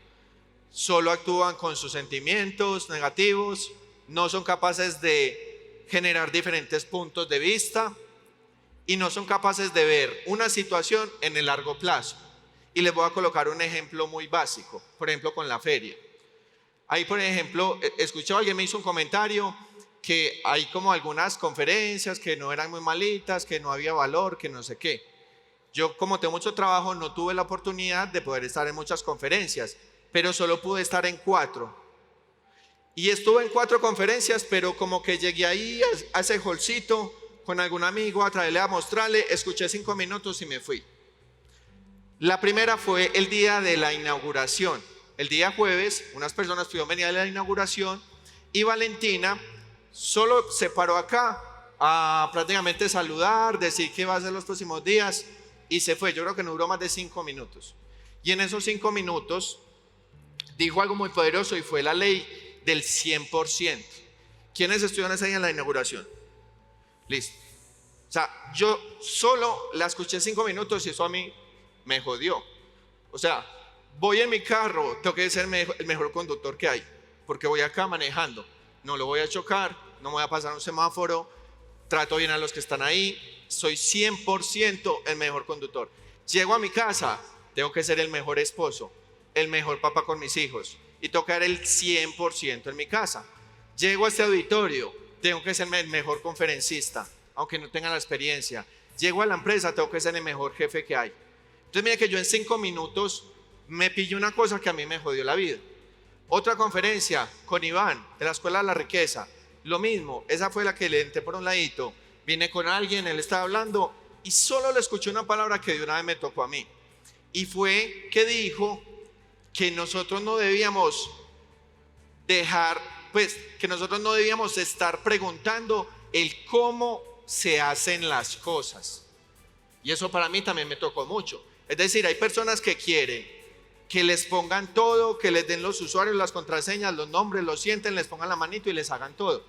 Solo actúan con sus sentimientos negativos, no son capaces de generar diferentes puntos de vista y no son capaces de ver una situación en el largo plazo. Y les voy a colocar un ejemplo muy básico, por ejemplo con la feria. Ahí, por ejemplo, escuché, alguien me hizo un comentario que hay como algunas conferencias que no eran muy malitas, que no había valor, que no sé qué. Yo, como tengo mucho trabajo, no tuve la oportunidad de poder estar en muchas conferencias, pero solo pude estar en 4. Y estuve en 4 conferencias, pero como que llegué ahí a ese holcito con algún amigo a traerle a mostrarle, escuché 5 minutos y me fui. La primera fue el día de la inauguración. El día jueves, unas personas pudieron venir a la inauguración y Valentina solo se paró acá a prácticamente saludar, decir qué va a ser los próximos días y se fue. Yo creo que no duró más de 5 minutos. Y en esos 5 minutos dijo algo muy poderoso y fue la ley del 100%. ¿Quiénes estuvieron ese día en la inauguración? Listo. O sea, yo solo la escuché 5 minutos y eso a mí me jodió. O sea, voy en mi carro, tengo que ser el mejor conductor que hay, porque voy acá manejando, no lo voy a chocar, no me voy a pasar un semáforo, trato bien a los que están ahí, soy 100% el mejor conductor. Llego a mi casa, tengo que ser el mejor esposo, el mejor papá con mis hijos y tocar el 100% en mi casa. Llego a este auditorio, tengo que ser el mejor conferencista, aunque no tenga la experiencia. Llego a la empresa, tengo que ser el mejor jefe que hay. Entonces mira que yo en 5 minutos me pillé una cosa que a mí me jodió la vida. Otra conferencia con Iván de la Escuela de la Riqueza, lo mismo, esa fue la que le entré por un ladito. Vine con alguien, él estaba hablando y solo le escuché una palabra que de una vez me tocó a mí. Y fue que dijo que nosotros no debíamos dejar, pues que nosotros no debíamos estar preguntando el cómo se hacen las cosas. Y eso para mí también me tocó mucho. Es decir, hay personas que quieren que les pongan todo, que les den los usuarios, las contraseñas, los nombres, los sienten, les pongan la manito y les hagan todo.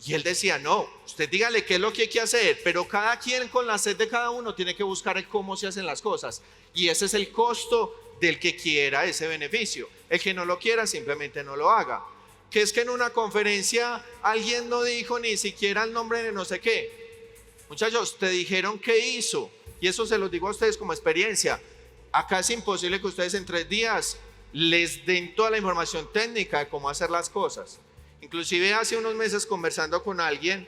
Y él decía, no, usted dígale qué es lo que hay que hacer, pero cada quien con la sed de cada uno tiene que buscar el cómo se hacen las cosas. Y ese es el costo del que quiera ese beneficio. El que no lo quiera simplemente no lo haga. Que es que en una conferencia alguien no dijo ni siquiera el nombre de no sé qué. Muchachos, te dijeron qué hizo. Y eso se los digo a ustedes como experiencia. Acá es imposible que ustedes en 3 días les den toda la información técnica de cómo hacer las cosas. Inclusive hace unos meses conversando con alguien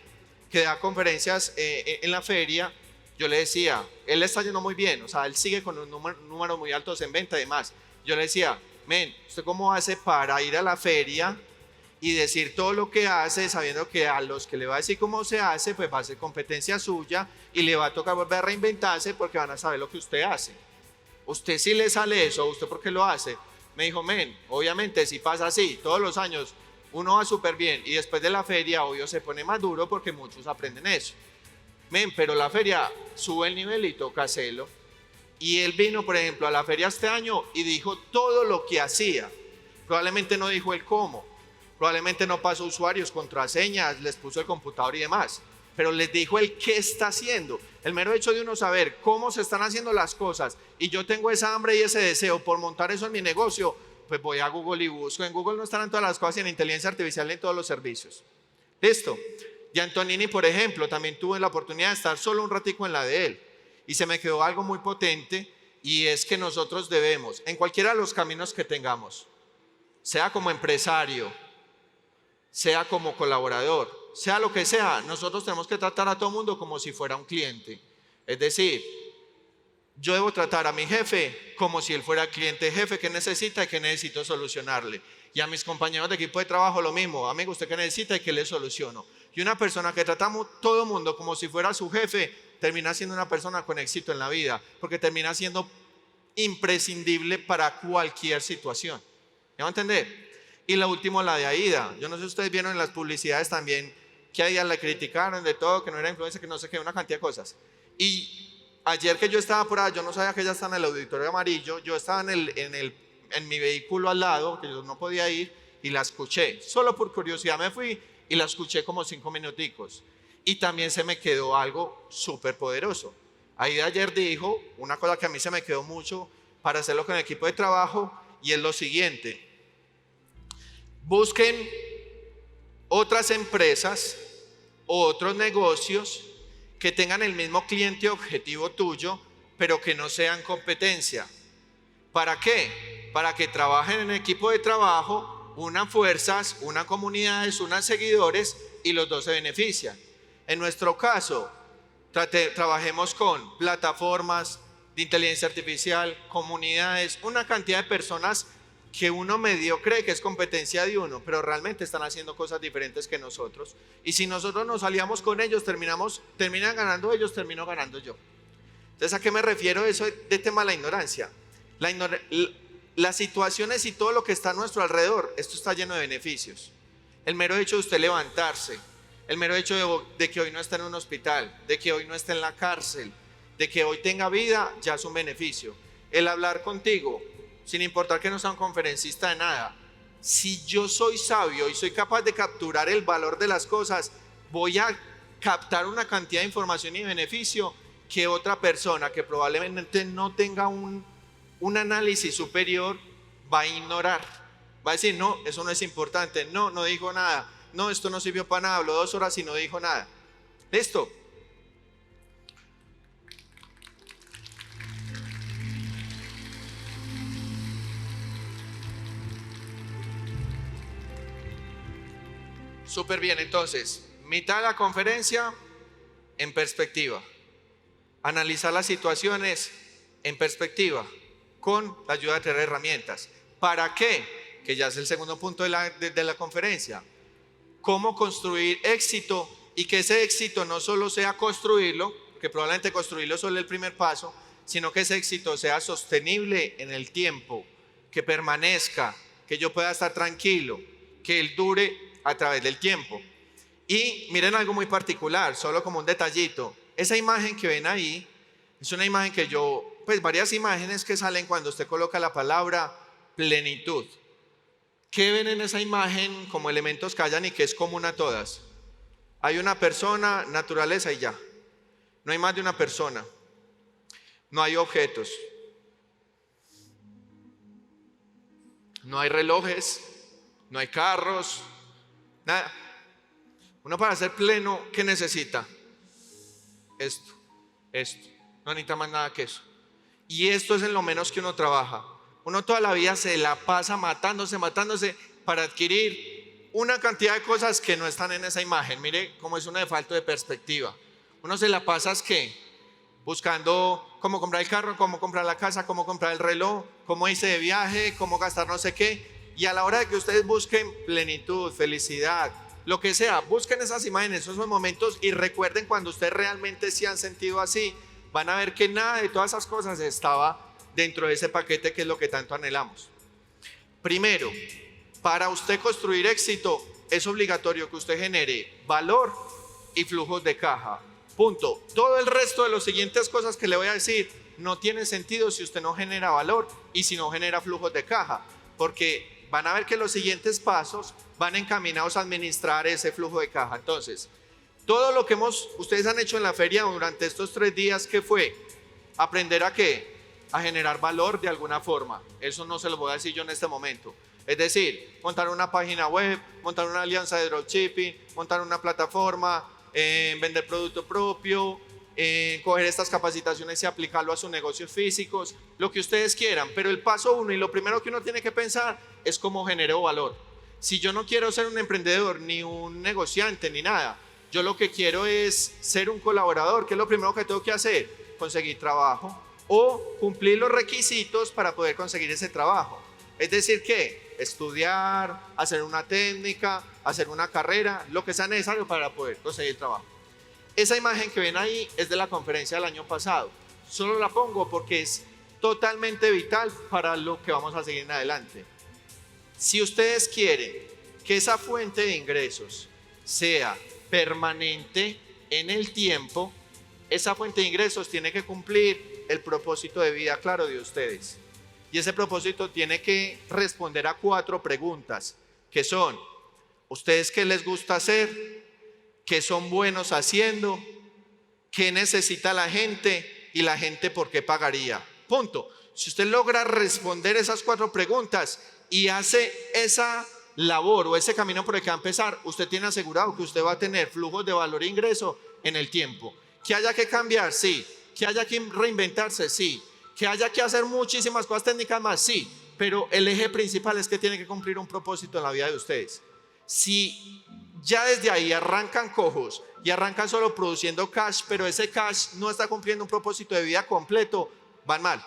que da conferencias en la feria, yo le decía, él le está yendo muy bien, o sea, él sigue con un número muy altos en venta y demás. Yo le decía, men, ¿usted cómo hace para ir a la feria y decir todo lo que hace, sabiendo que a los que le va a decir cómo se hace, pues va a ser competencia suya y le va a tocar volver a reinventarse porque van a saber lo que usted hace? ¿Usted sí le sale eso? ¿Usted por qué lo hace? Me dijo, men, obviamente si pasa así, todos los años uno va súper bien y después de la feria, obvio, se pone más duro porque muchos aprenden eso. Men, pero la feria sube el nivel y toca hacerlo. Y él vino, por ejemplo, a la feria este año y dijo todo lo que hacía. Probablemente no dijo el cómo, probablemente no pasó usuarios, contraseñas, les puso el computador y demás, pero les dijo el qué está haciendo. El mero hecho de uno saber cómo se están haciendo las cosas y yo tengo esa hambre y ese deseo por montar eso en mi negocio, pues voy a Google y busco. En Google no estarán todas las cosas y en inteligencia artificial en todos los servicios. Listo. De Antonini, por ejemplo, también tuve la oportunidad de estar solo un ratico en la de él y se me quedó algo muy potente, y es que nosotros debemos, en cualquiera de los caminos que tengamos, sea como empresario, sea como colaborador, sea lo que sea, nosotros tenemos que tratar a todo mundo como si fuera un cliente. Es decir, yo debo tratar a mi jefe como si él fuera el cliente jefe que necesita y que necesito solucionarle. Y a mis compañeros de equipo de trabajo lo mismo. Amigo, ¿usted qué necesita y qué le soluciono? Y una persona que tratamos todo el mundo como si fuera su jefe, termina siendo una persona con éxito en la vida, porque termina siendo imprescindible para cualquier situación. ¿Me va a entender? Y la última, la de Aida. Yo no sé si ustedes vieron en las publicidades también que a Aida la criticaron de todo, que no era influencer, que no sé qué, una cantidad de cosas. Y ayer que yo estaba por allá, yo no sabía que ella estaba en el auditorio amarillo, yo estaba en mi vehículo al lado, que yo no podía ir, y la escuché. Solo por curiosidad me fui y la escuché como 5 minuticos. Y también se me quedó algo súper poderoso. Aida ayer dijo una cosa que a mí se me quedó mucho para hacerlo con el equipo de trabajo, y es lo siguiente: busquen otras empresas, otros negocios que tengan el mismo cliente objetivo tuyo, pero que no sean competencia. ¿Para qué? Para que trabajen en equipo de trabajo, unan fuerzas, unan comunidades, unan seguidores, y los dos se benefician. En nuestro caso, trabajemos con plataformas de inteligencia artificial, comunidades, una cantidad de personas que uno medio cree que es competencia de uno, pero realmente están haciendo cosas diferentes que nosotros. Y si nosotros nos aliamos con ellos, terminan ganando ellos, termino ganando yo. Entonces, ¿a qué me refiero eso de tema de la ignorancia? Las situaciones y todo lo que está a nuestro alrededor, esto está lleno de beneficios. El mero hecho de usted levantarse, el mero hecho de que hoy no esté en un hospital, de que hoy no esté en la cárcel, de que hoy tenga vida, ya es un beneficio. El hablar contigo, sin importar que no sea un conferencista de nada, si yo soy sabio y soy capaz de capturar el valor de las cosas, voy a captar una cantidad de información y beneficio que otra persona que probablemente no tenga un análisis superior va a ignorar. Va a decir, no, eso no es importante, no dijo nada, no, esto no sirvió para nada, habló 2 horas y no dijo nada. ¿Listo? Súper bien, entonces, mitad de la conferencia en perspectiva. Analizar las situaciones en perspectiva con la ayuda de 3 herramientas. ¿Para qué? Que ya es el segundo punto de la conferencia. Cómo construir éxito, y que ese éxito no solo sea construirlo, que probablemente construirlo es solo el primer paso, sino que ese éxito sea sostenible en el tiempo, que permanezca, que yo pueda estar tranquilo, que él dure a través del tiempo. Y miren algo muy particular, solo como un detallito. Esa imagen que ven ahí es una imagen que varias imágenes que salen cuando usted coloca la palabra plenitud. ¿Qué ven en esa imagen como elementos que hayan y que es común a todas? Hay una persona, naturaleza y ya. No hay más de una persona. No hay objetos. No hay relojes. No hay carros. Nada. Uno, para ser pleno, ¿qué necesita? Esto. No necesita más nada que eso. Y esto es en lo menos que uno trabaja. Uno toda la vida se la pasa matándose para adquirir una cantidad de cosas que no están en esa imagen. Mire cómo es una de falta de perspectiva. Uno se la pasa buscando cómo comprar el carro, cómo comprar la casa, cómo comprar el reloj, cómo irse de viaje, cómo gastar no sé qué. Y a la hora de que ustedes busquen plenitud, felicidad, lo que sea, busquen esas imágenes, esos momentos, y recuerden cuando ustedes realmente se han sentido así, van a ver que nada de todas esas cosas estaba dentro de ese paquete que es lo que tanto anhelamos. Primero, para usted construir éxito es obligatorio que usted genere valor y flujos de caja. Punto. Todo el resto de las siguientes cosas que le voy a decir no tiene sentido si usted no genera valor y si no genera flujos de caja, porque van a ver que los siguientes pasos van encaminados a administrar ese flujo de caja. Entonces, todo lo que ustedes han hecho en la feria durante estos 3 días, ¿qué fue? Aprender a ¿qué? A generar valor de alguna forma. Eso no se lo voy a decir yo en este momento. Es decir, montar una página web, montar una alianza de dropshipping, montar una plataforma, vender producto propio, coger estas capacitaciones y aplicarlo a sus negocios físicos, lo que ustedes quieran. Pero el paso uno y lo primero que uno tiene que pensar es cómo genero valor. Si yo no quiero ser un emprendedor, ni un negociante, ni nada, yo lo que quiero es ser un colaborador. ¿Qué es lo primero que tengo que hacer? Conseguir trabajo o cumplir los requisitos para poder conseguir ese trabajo. Es decir, que estudiar, hacer una técnica, hacer una carrera, lo que sea necesario para poder conseguir trabajo. Esa imagen que ven ahí es de la conferencia del año pasado. Solo la pongo porque es totalmente vital para lo que vamos a seguir en adelante. Si ustedes quieren que esa fuente de ingresos sea permanente en el tiempo, esa fuente de ingresos tiene que cumplir el propósito de vida claro de ustedes. Y ese propósito tiene que responder a 4 preguntas, que son: ¿ustedes qué les gusta hacer? ¿Qué son buenos haciendo? ¿Qué necesita la gente? ¿Y la gente por qué pagaría? Punto. Si usted logra responder esas 4 preguntas y hace esa labor o ese camino por el que va a empezar, usted tiene asegurado que usted va a tener flujos de valor e ingreso en el tiempo. ¿Que haya que cambiar? Sí. ¿Que haya que reinventarse? Sí. ¿Que haya que hacer muchísimas cosas técnicas más? Sí. Pero el eje principal es que tiene que cumplir un propósito en la vida de ustedes. Si ya desde ahí arrancan cojos y arrancan solo produciendo cash, pero ese cash no está cumpliendo un propósito de vida completo, van mal.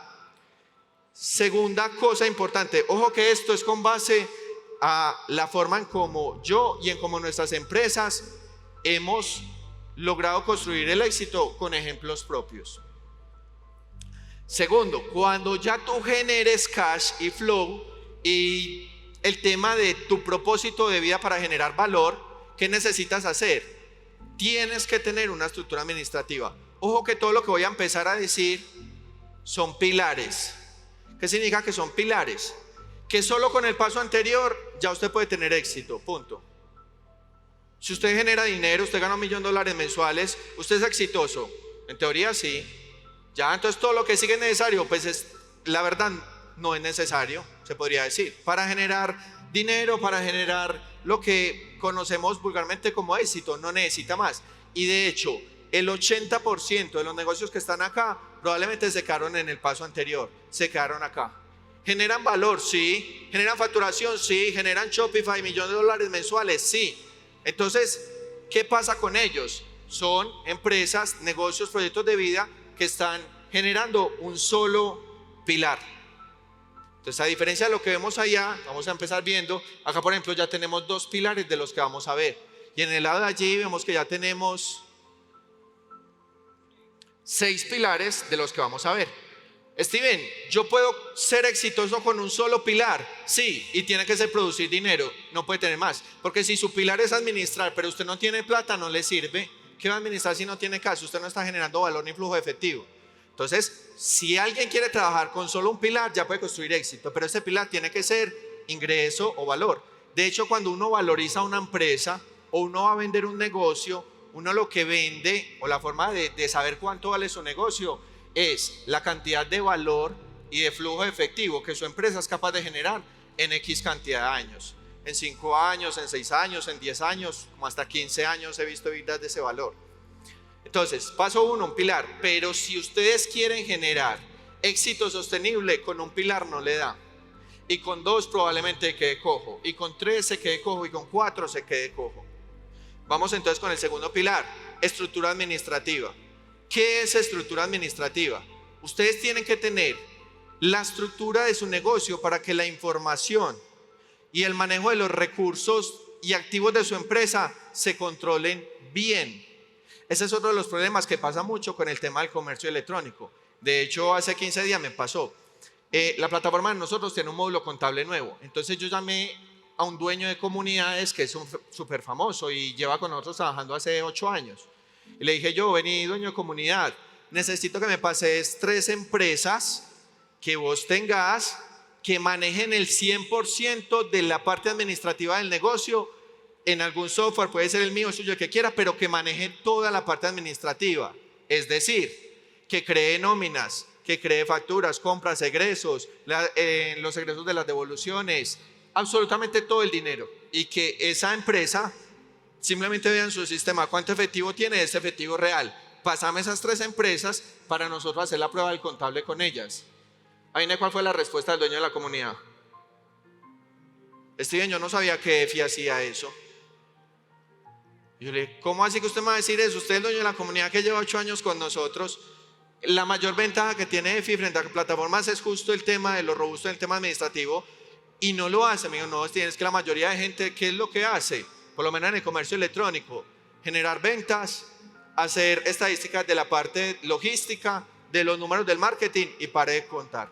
Segunda cosa importante, ojo que esto es con base a la forma en cómo yo y en cómo nuestras empresas hemos logrado construir el éxito con ejemplos propios. Segundo, cuando ya tú generes cash y flow y el tema de tu propósito de vida para generar valor, ¿qué necesitas hacer? Tienes que tener una estructura administrativa. Ojo que todo lo que voy a empezar a decir son pilares. ¿Qué significa que son pilares? Que solo con el paso anterior ya usted puede tener éxito, punto. Si usted genera dinero, usted gana $1.000.000 mensuales, usted es exitoso. En teoría sí. Ya, entonces todo lo que sigue es necesario, pues la verdad no es necesario, se podría decir. Para generar dinero, para generar lo que conocemos vulgarmente como éxito, no necesita más. Y de hecho, el 80% de los negocios que están acá probablemente se quedaron en el paso anterior, se quedaron acá. ¿Generan valor? Sí. ¿Generan facturación? Sí. ¿Generan Shopify $1.000.000 mensuales? Sí. Entonces, ¿qué pasa con ellos? Son empresas, negocios, proyectos de vida que están generando un solo pilar. Entonces, a diferencia de lo que vemos allá, vamos a empezar viendo, acá por ejemplo ya tenemos 2 pilares de los que vamos a ver. Y en el lado de allí vemos que ya tenemos 6 pilares de los que vamos a ver. Steven, ¿yo puedo ser exitoso con un solo pilar? Sí, y tiene que ser producir dinero, no puede tener más. Porque si su pilar es administrar, pero usted no tiene plata, no le sirve. ¿Qué va a administrar si no tiene cash? Usted no está generando valor ni flujo efectivo. Entonces, si alguien quiere trabajar con solo un pilar, ya puede construir éxito, pero ese pilar tiene que ser ingreso o valor. De hecho, cuando uno valoriza una empresa o uno va a vender un negocio, uno lo que vende o la forma de saber cuánto vale su negocio es la cantidad de valor y de flujo efectivo que su empresa es capaz de generar en X cantidad de años. En 5 años, en 6 años, en 10 años, como hasta 15 años he visto vidas de ese valor. Entonces, paso 1, un pilar. Pero si ustedes quieren generar éxito sostenible, con un pilar no le da. Y con 2 probablemente quede cojo. Y con 3 se quede cojo. Y con 4 se quede cojo. Vamos entonces con el segundo pilar, estructura administrativa. ¿Qué es estructura administrativa? Ustedes tienen que tener la estructura de su negocio para que la información y el manejo de los recursos y activos de su empresa se controlen bien. Ese es otro de los problemas que pasa mucho con el tema del comercio electrónico. De hecho, hace 15 días me pasó. La plataforma de nosotros tiene un módulo contable nuevo. Entonces yo llamé a un dueño de comunidades que es un súper famoso y lleva con nosotros trabajando hace 8 años. Y le dije yo, vení dueño de comunidad, necesito que me pases 3 empresas que vos tengas que manejen el 100% de la parte administrativa del negocio en algún software, puede ser el mío, el suyo, el que quiera, pero que maneje toda la parte administrativa. Es decir, que cree nóminas, que cree facturas, compras, egresos, los egresos de las devoluciones, absolutamente todo el dinero y que esa empresa simplemente vean su sistema, cuánto efectivo tiene, ese efectivo real. Pasame esas 3 empresas para nosotros hacer la prueba del contable con ellas. Adivine cuál fue la respuesta del dueño de la comunidad. Steven, yo no sabía que EFI hacía eso. Y yo le dije, ¿cómo así que usted me va a decir eso? Usted es el dueño de la comunidad que lleva 8 años con nosotros. La mayor ventaja que tiene EFI frente a plataformas es justo el tema de lo robusto del tema administrativo. Y no lo hace, amigo. No, es que la mayoría de gente, ¿qué es lo que hace? Por lo menos en el comercio electrónico, generar ventas, hacer estadísticas de la parte logística, de los números del marketing y pare de contar.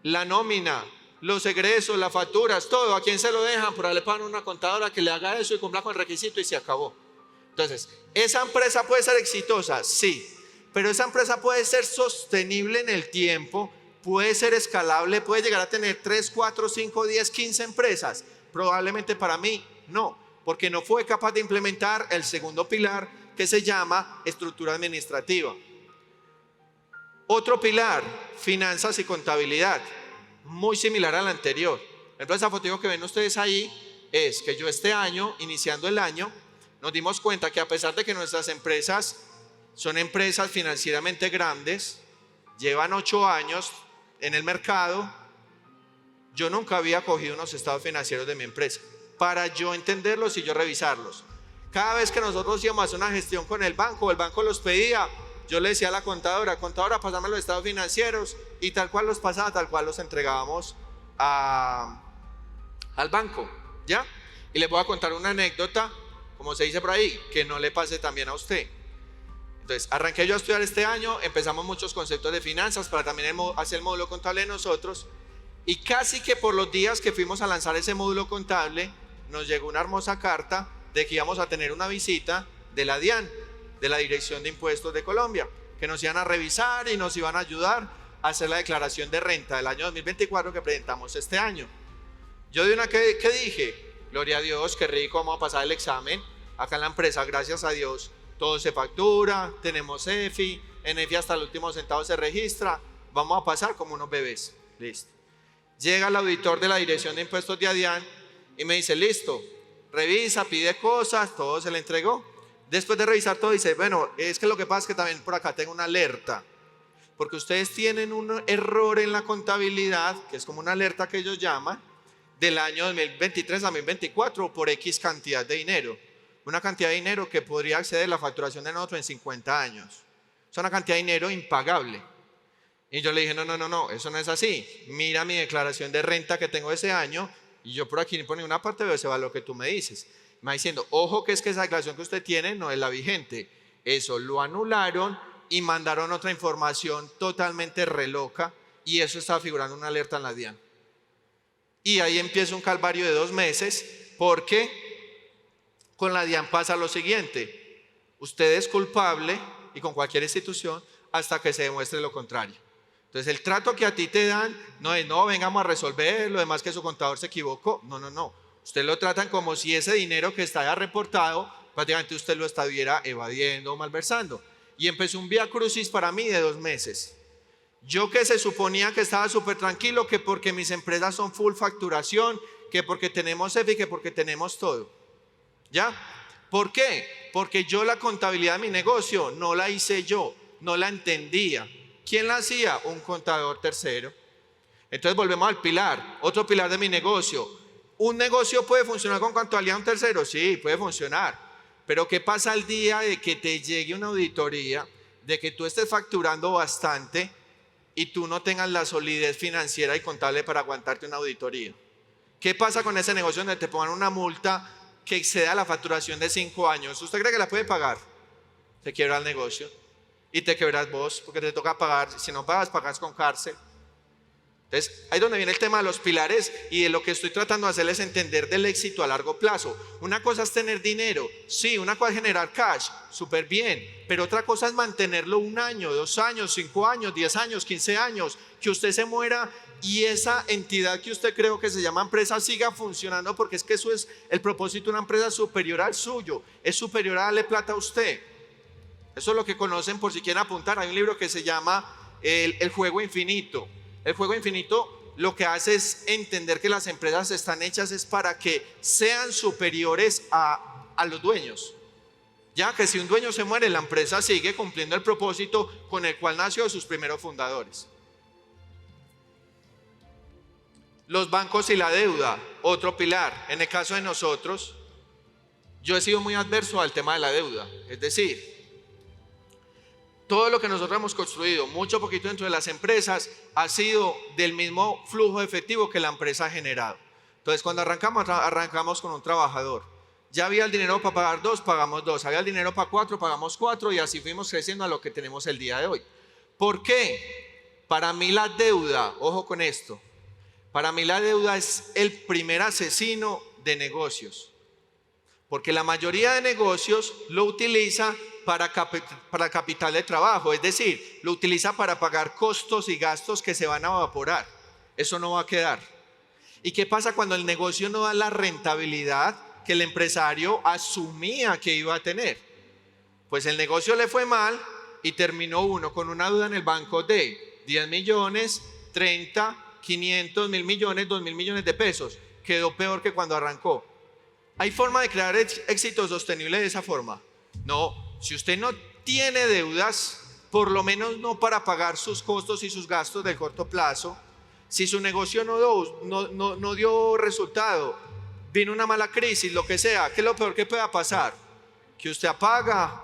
La nómina, los egresos, las facturas, todo, ¿a quién se lo dejan? Por ahí le pagan a una contadora que le haga eso y cumpla con el requisito y se acabó. Entonces, ¿esa empresa puede ser exitosa? Sí, pero esa empresa puede ser sostenible en el tiempo, puede ser escalable, puede llegar a tener 3, 4, 5, 10, 15 empresas. Probablemente para mí no, porque no fue capaz de implementar el segundo pilar que se llama estructura administrativa. Otro pilar, finanzas y contabilidad, muy similar al anterior. Por ejemplo, esa foto que ven ustedes ahí es que yo este año, iniciando el año, nos dimos cuenta que a pesar de que nuestras empresas son empresas financieramente grandes, llevan 8 años en el mercado, yo nunca había cogido unos estados financieros de mi empresa para yo entenderlos y yo revisarlos. Cada vez que nosotros íbamos a hacer una gestión con el banco los pedía, yo le decía a la contadora, pásame los estados financieros y tal cual los pasaba, tal cual los entregábamos al banco, ¿ya? Y les voy a contar una anécdota, como se dice por ahí, que no le pase también a usted. Entonces, arranqué yo a estudiar este año, empezamos muchos conceptos de finanzas para también hacer el módulo contable de nosotros y casi que por los días que fuimos a lanzar ese módulo contable, nos llegó una hermosa carta de que íbamos a tener una visita de la DIAN, de la Dirección de Impuestos de Colombia, que nos iban a revisar y nos iban a ayudar a hacer la declaración de renta del año 2024 que presentamos este año. Yo de una que dije, gloria a Dios, qué rico, vamos a pasar el examen. Acá en la empresa, gracias a Dios, todo se factura, tenemos EFI, en EFI hasta el último centavo se registra, vamos a pasar como unos bebés. Listo. Llega el auditor de la Dirección de Impuestos de ADIAN y me dice, listo, revisa, pide cosas, todo se le entregó. Después de revisar todo dice, bueno, es que lo que pasa es que también por acá tengo una alerta, porque ustedes tienen un error en la contabilidad, que es como una alerta que ellos llaman, del año 2023 a 2024 por X cantidad de dinero. Una cantidad de dinero que podría acceder a la facturación de nosotros en 50 años. Es una cantidad de dinero impagable. Y yo le dije, no, eso no es así. Mira mi declaración de renta que tengo ese año y yo por aquí por ninguna parte veo ese valor que tú me dices. Me va diciendo, ojo que es que esa declaración que usted tiene no es la vigente. Eso lo anularon y mandaron otra información totalmente reloca y eso estaba figurando una alerta en la DIAN. Y ahí empieza un calvario de 2 meses porque con la DIAN pasa lo siguiente, usted es culpable y con cualquier institución hasta que se demuestre lo contrario. Entonces el trato que a ti te dan no es, no, vengamos a resolver, lo demás que su contador se equivocó, no. Usted lo tratan como si ese dinero que está ya reportado, prácticamente usted lo estuviera evadiendo o malversando. Y empezó un vía crucis para mí de 2 meses. Yo que se suponía que estaba súper tranquilo, que porque mis empresas son full facturación, que porque tenemos EFI, que porque tenemos todo. ¿Ya? ¿Por qué? Porque yo la contabilidad de mi negocio no la hice yo, no la entendía. ¿Quién la hacía? Un contador tercero. Entonces volvemos al pilar, otro pilar de mi negocio. ¿Un negocio puede funcionar con contabilidad de un tercero? Sí, puede funcionar. Pero ¿qué pasa el día de que te llegue una auditoría, de que tú estés facturando bastante y tú no tengas la solidez financiera y contable para aguantarte una auditoría? ¿Qué pasa con ese negocio donde te pongan una multa que exceda la facturación de 5 años? ¿Usted cree que la puede pagar? Se quiebra el negocio y te quebras vos porque te toca pagar. Si no pagas con cárcel. Entonces, ahí es donde viene el tema de los pilares y de lo que estoy tratando de hacerles entender del éxito a largo plazo. Una cosa es tener dinero, sí, una cosa es generar cash, súper bien, pero otra cosa es mantenerlo 1 año, 2 años, 5 años, 10 años, 15 años, que usted se muera y esa entidad que usted creo que se llama empresa siga funcionando, porque es que eso es el propósito de una empresa superior al suyo, es superior a darle plata a usted. Eso es lo que conocen por si quieren apuntar. Hay un libro que se llama El Juego Infinito. El Juego Infinito lo que hace es entender que las empresas están hechas es para que sean superiores a los dueños. Ya que si un dueño se muere, la empresa sigue cumpliendo el propósito con el cual nació sus primeros fundadores. Los bancos y la deuda, otro pilar. En el caso de nosotros, yo he sido muy adverso al tema de la deuda. Es decir, todo lo que nosotros hemos construido, mucho poquito dentro de las empresas, ha sido del mismo flujo de efectivo que la empresa ha generado. Entonces, cuando arrancamos con un trabajador. Ya había el dinero para pagar 2, pagamos 2. Había el dinero para 4, pagamos 4 y así fuimos creciendo a lo que tenemos el día de hoy. ¿Por qué? Para mí la deuda, ojo con esto, para mí la deuda es el primer asesino de negocios. Porque la mayoría de negocios lo utiliza para capital de trabajo, es decir, lo utiliza para pagar costos y gastos que se van a evaporar. Eso no va a quedar. ¿Y qué pasa cuando el negocio no da la rentabilidad que el empresario asumía que iba a tener? Pues el negocio le fue mal y terminó uno con una deuda en el banco de 10 millones, 30, 500, 1.000 millones, 2.000 millones de pesos. Quedó peor que cuando arrancó. ¿Hay forma de crear éxito sostenible de esa forma? No, si usted no tiene deudas, por lo menos no para pagar sus costos y sus gastos de corto plazo, si su negocio no dio resultado, vino una mala crisis, lo que sea, ¿qué es lo peor que pueda pasar? Que usted apaga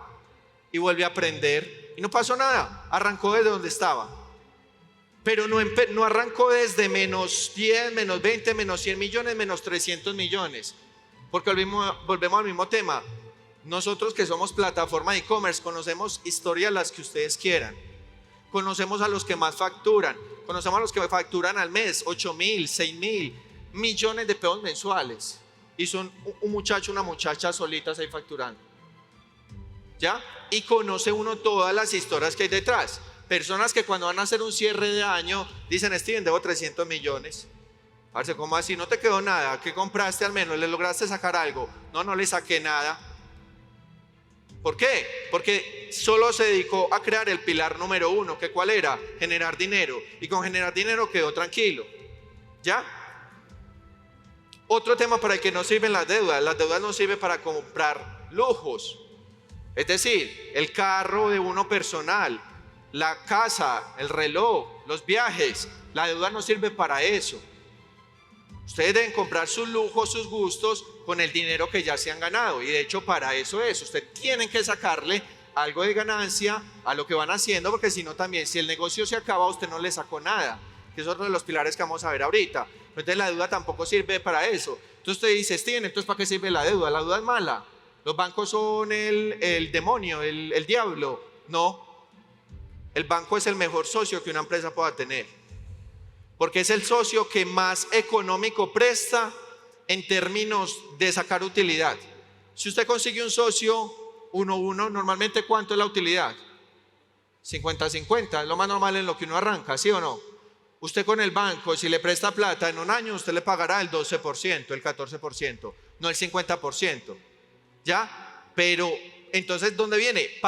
y vuelve a aprender y no pasó nada, arrancó desde donde estaba. Pero no arrancó desde menos 10, menos 20, menos 100 millones, menos 300 millones. Porque volvemos al mismo tema. Nosotros que somos plataforma de e-commerce conocemos historias las que ustedes quieran. Conocemos a los que más facturan. Conocemos a los que facturan al mes 8.000, 6.000 millones de pesos mensuales. Y son un muchacho, una muchacha solitas ahí facturando. ¿Ya? Y conoce uno todas las historias que hay detrás. Personas que cuando van a hacer un cierre de año dicen: Steven, debo 300 millones. Parce, ¿cómo así? No te quedó nada. ¿Qué compraste al menos? ¿Le lograste sacar algo? No le saqué nada. ¿Por qué? Porque solo se dedicó a crear el pilar número 1, que ¿cuál era? Generar dinero. Y con generar dinero quedó tranquilo. ¿Ya? Otro tema para el que no sirven las deudas. Las deudas no sirven para comprar lujos. Es decir, el carro de uno personal, la casa, el reloj, los viajes. La deuda no sirve para eso. Ustedes deben comprar sus lujos, sus gustos con el dinero que ya se han ganado. Y de hecho para eso es. Ustedes tienen que sacarle algo de ganancia a lo que van haciendo, porque si no también, si el negocio se acaba, usted no le sacó nada. Que es otro de los pilares que vamos a ver ahorita. Entonces la deuda tampoco sirve para eso. Entonces usted dice: Steven, entonces ¿para qué sirve la deuda? La deuda es mala. Los bancos son el demonio, el diablo. No. El banco es el mejor socio que una empresa pueda tener. Porque es el socio que más económico presta en términos de sacar utilidad. Si usted consigue un socio 1-1, normalmente ¿cuánto es la utilidad? 50-50, es lo más normal en lo que uno arranca, ¿sí o no? Usted con el banco, si le presta plata en un año, usted le pagará el 12%, el 14%, no el 50%. ¿Ya? Pero entonces, ¿dónde viene?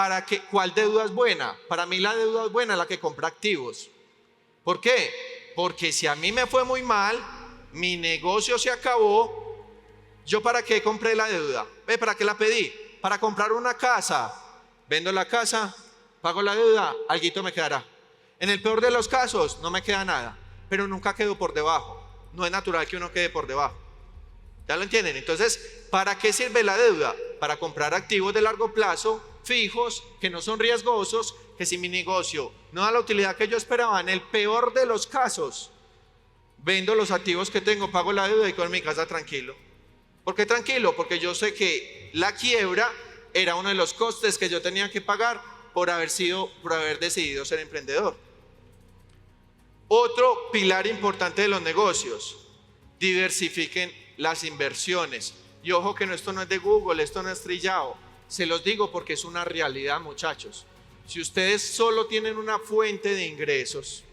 ¿Cuál deuda es buena? Para mí la deuda es buena, la que compra activos. ¿Por qué? Porque si a mí me fue muy mal, mi negocio se acabó, ¿yo para qué compré la deuda? ¿Para qué la pedí? Para comprar una casa. Vendo la casa, pago la deuda, alguito me quedará. En el peor de los casos, no me queda nada, pero nunca quedo por debajo. No es natural que uno quede por debajo. ¿Ya lo entienden? Entonces, ¿para qué sirve la deuda? Para comprar activos de largo plazo, fijos, que no son riesgosos, que si mi negocio no da la utilidad que yo esperaba, en el peor de los casos, vendo los activos que tengo, pago la deuda y con mi casa tranquilo. ¿Por qué tranquilo? Porque yo sé que la quiebra era uno de los costes que yo tenía que pagar por haber decidido ser emprendedor. Otro pilar importante de los negocios: diversifiquen las inversiones. Y ojo que esto no es de Google, esto no es trillado. Se los digo porque es una realidad, muchachos. Si ustedes solo tienen una fuente de ingresos,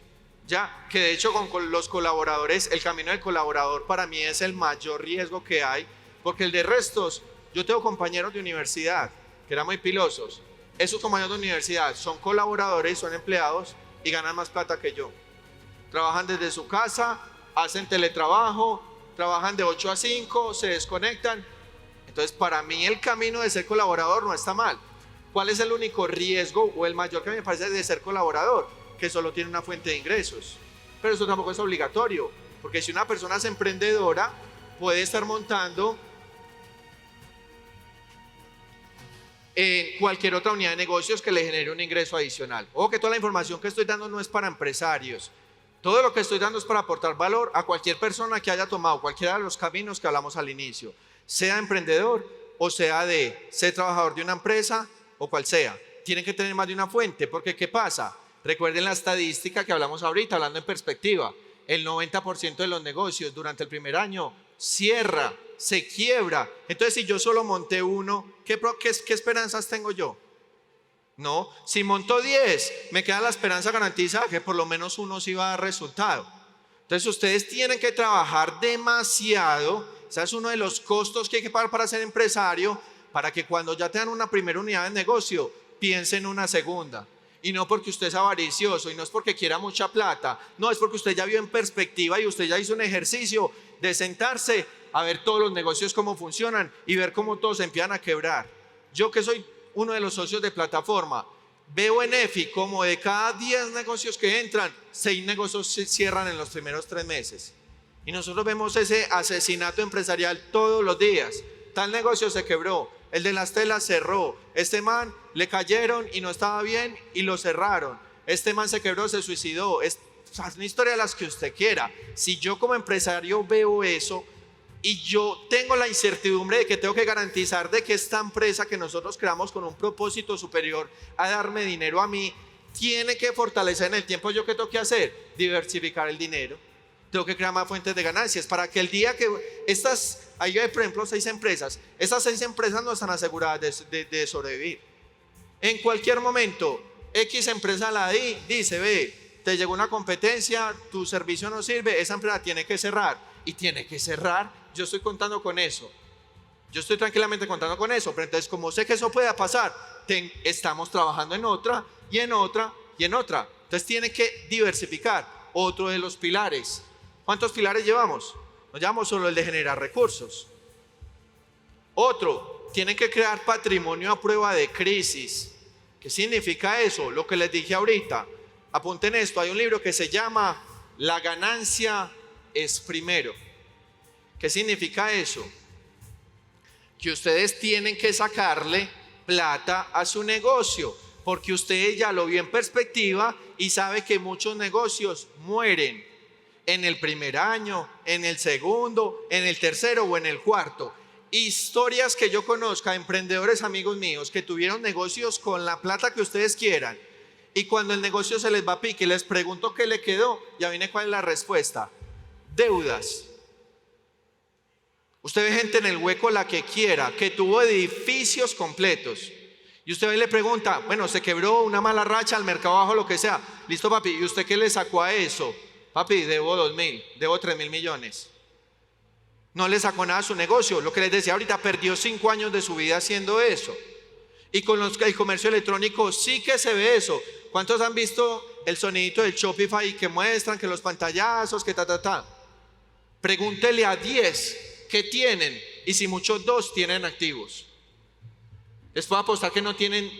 ya que de hecho con los colaboradores, el camino del colaborador para mí es el mayor riesgo que hay, porque el de restos, yo tengo compañeros de universidad que eran muy pilosos. Esos compañeros de universidad son colaboradores, son empleados y ganan más plata que yo. Trabajan desde su casa, hacen teletrabajo, trabajan de 8 a 5, se desconectan. Entonces, para mí el camino de ser colaborador no está mal. ¿Cuál es el único riesgo o el mayor que me parece de ser colaborador? Que solo tiene una fuente de ingresos. Pero eso tampoco es obligatorio, porque si una persona es emprendedora, puede estar montando cualquier otra unidad de negocios que le genere un ingreso adicional. Ojo que toda la información que estoy dando no es para empresarios. Todo lo que estoy dando es para aportar valor a cualquier persona que haya tomado cualquiera de los caminos que hablamos al inicio, sea emprendedor o sea trabajador de una empresa o cual sea. Tienen que tener más de una fuente, porque ¿qué pasa? Recuerden la estadística que hablamos ahorita, hablando en perspectiva. El 90% de los negocios durante el primer año cierra, se quiebra. Entonces, si yo solo monté uno, ¿qué esperanzas tengo yo? No, si monto 10, me queda la esperanza garantizada que por lo menos uno sí va a dar resultado. Entonces, ustedes tienen que trabajar demasiado. Ese es uno de los costos que hay que pagar para ser empresario, para que cuando ya tengan una primera unidad de negocio, piensen en una segunda. Y no porque usted es avaricioso y no es porque quiera mucha plata, no, es porque usted ya vio en perspectiva y usted ya hizo un ejercicio de sentarse a ver todos los negocios cómo funcionan y ver cómo todos empiezan a quebrar. Yo que soy uno de los socios de plataforma, veo en EFI como de cada 10 negocios que entran, 6 negocios se cierran en los primeros 3 meses. Y nosotros vemos ese asesinato empresarial todos los días. Tal negocio se quebró, el de las telas cerró, este man le cayeron y no estaba bien y lo cerraron, este man se quebró, se suicidó. Es una historia de las que usted quiera. Si yo como empresario veo eso y yo tengo la incertidumbre de que tengo que garantizar de que esta empresa que nosotros creamos con un propósito superior a darme dinero a mí, tiene que fortalecer en el tiempo, ¿yo qué tengo que hacer? Diversificar el dinero. Tengo que crear más fuentes de ganancias para que el día que ahí hay por ejemplo 6 empresas, esas 6 empresas no están aseguradas de sobrevivir. En cualquier momento, X empresa la dice, ve, te llegó una competencia, tu servicio no sirve, esa empresa tiene que cerrar. Y tiene que cerrar, yo estoy contando con eso. Yo estoy tranquilamente contando con eso, pero entonces como sé que eso pueda pasar, estamos trabajando en otra y en otra y en otra. Entonces tiene que diversificar. Otro de los pilares. ¿Cuántos pilares llevamos? No llevamos solo el de generar recursos. Otro, tienen que crear patrimonio a prueba de crisis. ¿Qué significa eso? Lo que les dije ahorita. Apunten esto, hay un libro que se llama La ganancia es primero. ¿Qué significa eso? Que ustedes tienen que sacarle plata a su negocio, porque usted ya lo vio en perspectiva y sabe que muchos negocios mueren en el primer año, en el segundo, en el tercero o en el cuarto. Historias que yo conozca, emprendedores amigos míos que tuvieron negocios con la plata que ustedes quieran, y cuando el negocio se les va a pique y les pregunto qué le quedó, ya viene cuál es la respuesta: deudas. Usted ve gente en el hueco, la que quiera, que tuvo edificios completos, y usted le pregunta, bueno, se quebró, una mala racha, al mercado bajo, lo que sea. Listo, papi, ¿y usted qué le sacó a eso? Papi, debo 2.000, debo 3.000 millones. No le sacó nada a su negocio. Lo que les decía ahorita, perdió 5 años de su vida haciendo eso. Y con el comercio electrónico sí que se ve eso. ¿Cuántos han visto el sonidito del Shopify que muestran, que los pantallazos, que ta? Pregúntele a 10 qué tienen, y si muchos 2 tienen activos. Les puedo apostar que no tienen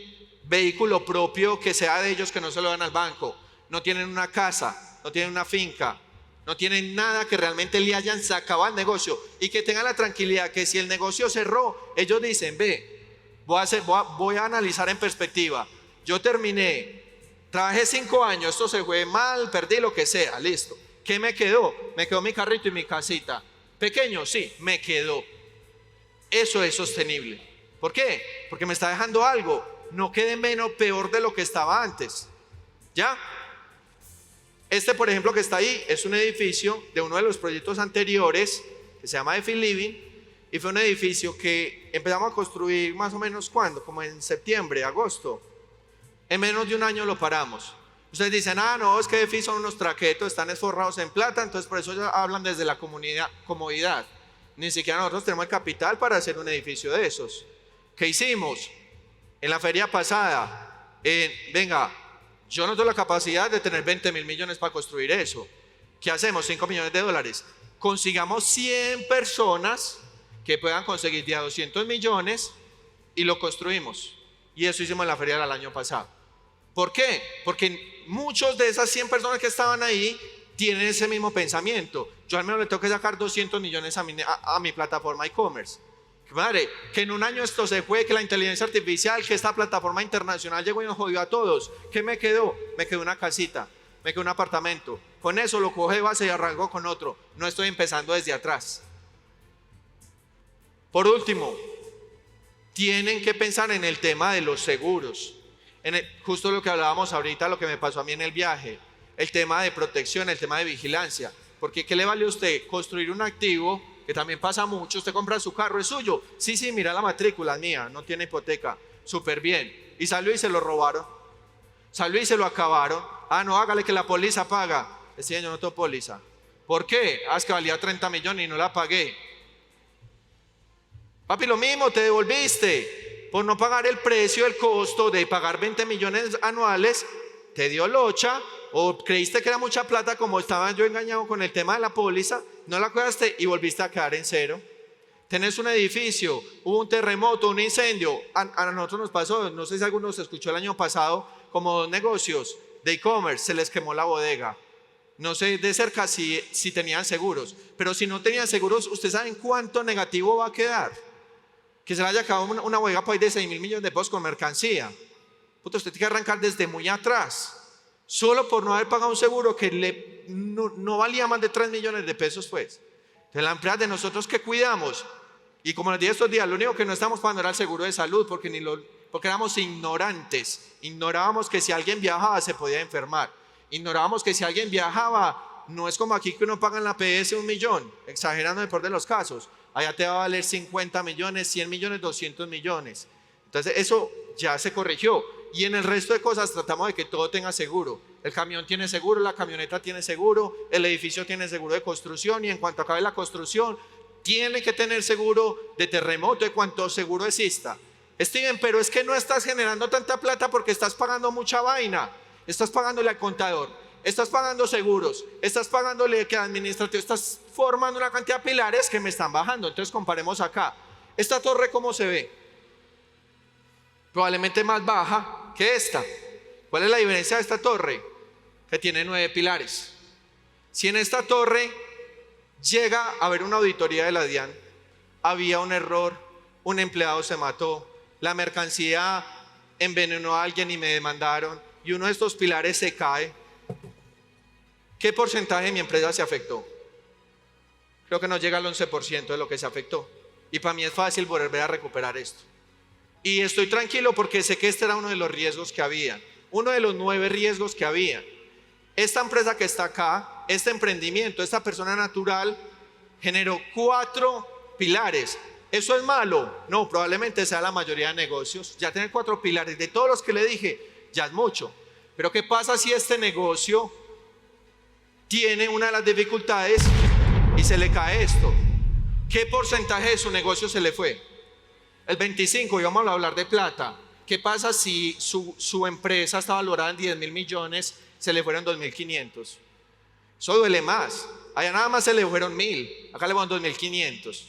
vehículo propio que sea de ellos, que no se lo dan al banco. No tienen una casa, no tienen una finca, no tienen nada que realmente le hayan sacado al negocio, y que tengan la tranquilidad que si el negocio cerró, ellos dicen, ve, voy a analizar en perspectiva. Yo terminé, trabajé 5 años, esto se fue mal, perdí lo que sea, listo. ¿Qué me quedó? Me quedó mi carrito y mi casita. Pequeño, sí, me quedó. Eso es sostenible. ¿Por qué? Porque me está dejando algo. No quede menos peor de lo que estaba antes. ¿Ya? Este, por ejemplo, que está ahí, es un edificio de uno de los proyectos anteriores, que se llama EFI Living, y fue un edificio que empezamos a construir más o menos, ¿cuándo? Como en septiembre, agosto. En menos de un año lo paramos. Ustedes dicen, no, es que EFI son unos traquetos, están esforrados en plata, entonces por eso ya hablan desde la comodidad. Ni siquiera nosotros tenemos el capital para hacer un edificio de esos. ¿Qué hicimos? En la feria pasada, venga, yo no tengo la capacidad de tener 20.000 millones para construir eso. ¿Qué hacemos? 5 millones de dólares. Consigamos 100 personas que puedan conseguir de a 200 millones y lo construimos. Y eso hicimos en la feria del año pasado. ¿Por qué? Porque muchos de esas 100 personas que estaban ahí tienen ese mismo pensamiento. Yo al menos le tengo que sacar 200 millones a mi plataforma e-commerce. Madre, que en un año esto se fue, que la inteligencia artificial, que esta plataforma internacional llegó y nos jodió a todos. ¿Qué me quedó? Me quedó una casita, me quedó un apartamento. Con eso lo coge de base y arranco con otro. No estoy empezando desde atrás. Por último, tienen que pensar en el tema de los seguros. Justo lo que hablábamos ahorita, lo que me pasó a mí en el viaje. El tema de protección, el tema de vigilancia. Porque ¿qué le vale a usted construir un activo? Que también pasa mucho, usted compra su carro, es suyo. Sí, mira la matrícula, es mía, no tiene hipoteca. Súper bien. Y salió y se lo robaron. Salió y se lo acabaron. Ah, no, hágale que la póliza paga. Decía, yo no tengo póliza. ¿Por qué? Ah, es que valía 30 millones y no la pagué. Papi, lo mismo, te devolviste. Por no pagar el precio, el costo de pagar 20 millones anuales, te dio locha. O creíste que era mucha plata, como estaba yo engañado con el tema de la póliza, no la cuidaste y volviste a quedar en cero. Tenés un edificio, hubo un terremoto, un incendio. A nosotros nos pasó, no sé si alguno se escuchó el año pasado, como 2 negocios de e-commerce, se les quemó la bodega. No sé de cerca si tenían seguros, pero si no tenían seguros, ¿ustedes saben cuánto negativo va a quedar? Que se le haya acabado una bodega por ahí de 6.000 millones de pesos con mercancía. Puta, usted tiene que arrancar desde muy atrás. Solo por no haber pagado un seguro que no valía más de 3 millones de pesos, pues. Entonces la empresa de nosotros que cuidamos, y como les dije estos días, lo único que no estamos pagando era el seguro de salud, porque éramos ignorantes. Ignorábamos que si alguien viajaba se podía enfermar. Ignorábamos que si alguien viajaba, no es como aquí que uno paga en la PS 1 millón, exagerando en el peor de los casos. Allá te va a valer 50 millones, 100 millones, 200 millones. Entonces eso ya se corrigió. Y en el resto de cosas tratamos de que todo tenga seguro. El camión tiene seguro, la camioneta tiene seguro, el edificio tiene seguro de construcción, y en cuanto acabe la construcción tiene que tener seguro de terremoto, de cuanto seguro exista. Steven, pero es que no estás generando tanta plata porque estás pagando mucha vaina. Estás pagándole al contador, estás pagando seguros, estás pagándole que administrativo, estás formando una cantidad de pilares que me están bajando. Entonces comparemos acá. Esta torre, ¿cómo se ve? Probablemente más baja que esta. ¿Cuál es la diferencia de esta torre? Que tiene 9 pilares. Si en esta torre llega a haber una auditoría de la DIAN, había un error, un empleado se mató, la mercancía envenenó a alguien y me demandaron, y uno de estos pilares se cae, ¿qué porcentaje de mi empresa se afectó? Creo que no llega al 11% de lo que se afectó. Y para mí es fácil volver a recuperar esto. Y estoy tranquilo porque sé que este era uno de los riesgos que había, uno de los 9 riesgos que había. Esta empresa que está acá, este emprendimiento, esta persona natural, generó 4 pilares. ¿Eso es malo? No, probablemente sea la mayoría de negocios. Ya tener 4 pilares, de todos los que le dije, ya es mucho. Pero ¿qué pasa si este negocio tiene una de las dificultades y se le cae esto? ¿Qué porcentaje de su negocio se le fue? El 25, y vamos a hablar de plata. ¿Qué pasa si su empresa está valorada en 10.000 millones, se le fueron 2.500? Eso duele más. Allá nada más se le fueron 1.000, acá le van 2.500.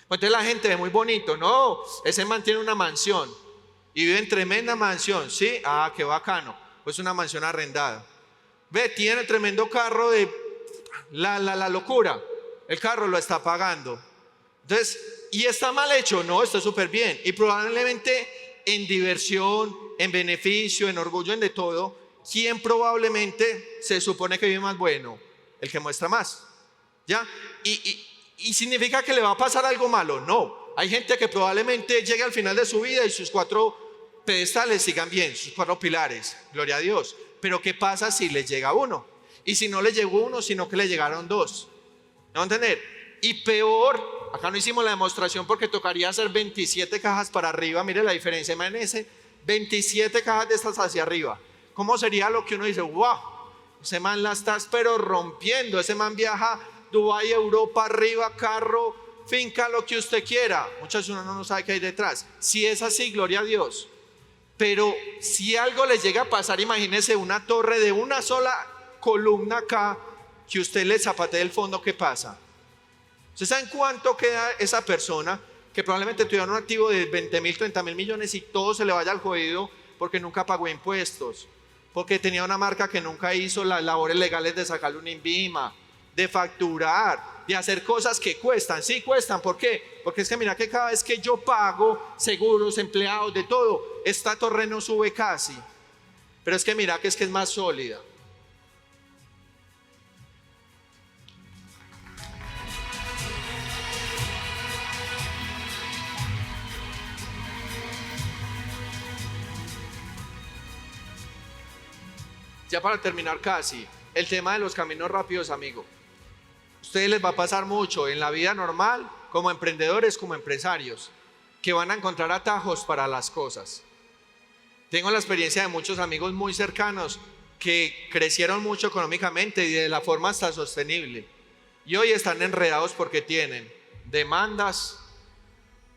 Entonces la gente ve muy bonito, no, ese man tiene una mansión y vive en tremenda mansión, ¿sí? Ah, qué bacano, pues una mansión arrendada. Ve, tiene tremendo carro de la locura, el carro lo está pagando. Entonces, ¿y está mal hecho? No, está súper bien. Y probablemente en diversión, en beneficio, en orgullo, en de todo, ¿quién probablemente se supone que vive más bueno? El que muestra más, ¿ya? ¿Y significa que le va a pasar algo malo? No. Hay gente que probablemente llegue al final de su vida y sus 4 pedestales sigan bien, sus 4 pilares, gloria a Dios. Pero ¿qué pasa si le llega uno? Y si no le llegó uno, sino que le llegaron 2. ¿No van a entender? Y peor, acá no hicimos la demostración porque tocaría hacer 27 cajas para arriba. Mire la diferencia, imagínense, 27 cajas de estas hacia arriba. ¿Cómo sería lo que uno dice? ¡Wow! Ese man la estás pero rompiendo. Ese man viaja Dubái, Europa, arriba, carro, finca, lo que usted quiera. Muchas veces uno no sabe qué hay detrás. Si es así, gloria a Dios. Pero si algo le llega a pasar, imagínense una torre de una sola columna acá, que usted le zapatee el fondo, ¿qué pasa? ¿Ustedes saben cuánto queda esa persona que probablemente tuviera un activo de 20.000, 30.000 millones y todo se le vaya al jodido porque nunca pagó impuestos, porque tenía una marca que nunca hizo las labores legales de sacarle un INVIMA, de facturar, de hacer cosas que cuestan? Sí cuestan, ¿por qué? Porque es que mira que cada vez que yo pago seguros, empleados, de todo, esta torre no sube casi, pero es que mira que es más sólida. Ya para terminar casi, el tema de los caminos rápidos, amigo. A ustedes les va a pasar mucho en la vida normal, como emprendedores, como empresarios, que van a encontrar atajos para las cosas. Tengo la experiencia de muchos amigos muy cercanos que crecieron mucho económicamente y de la forma hasta sostenible. Y hoy están enredados porque tienen demandas,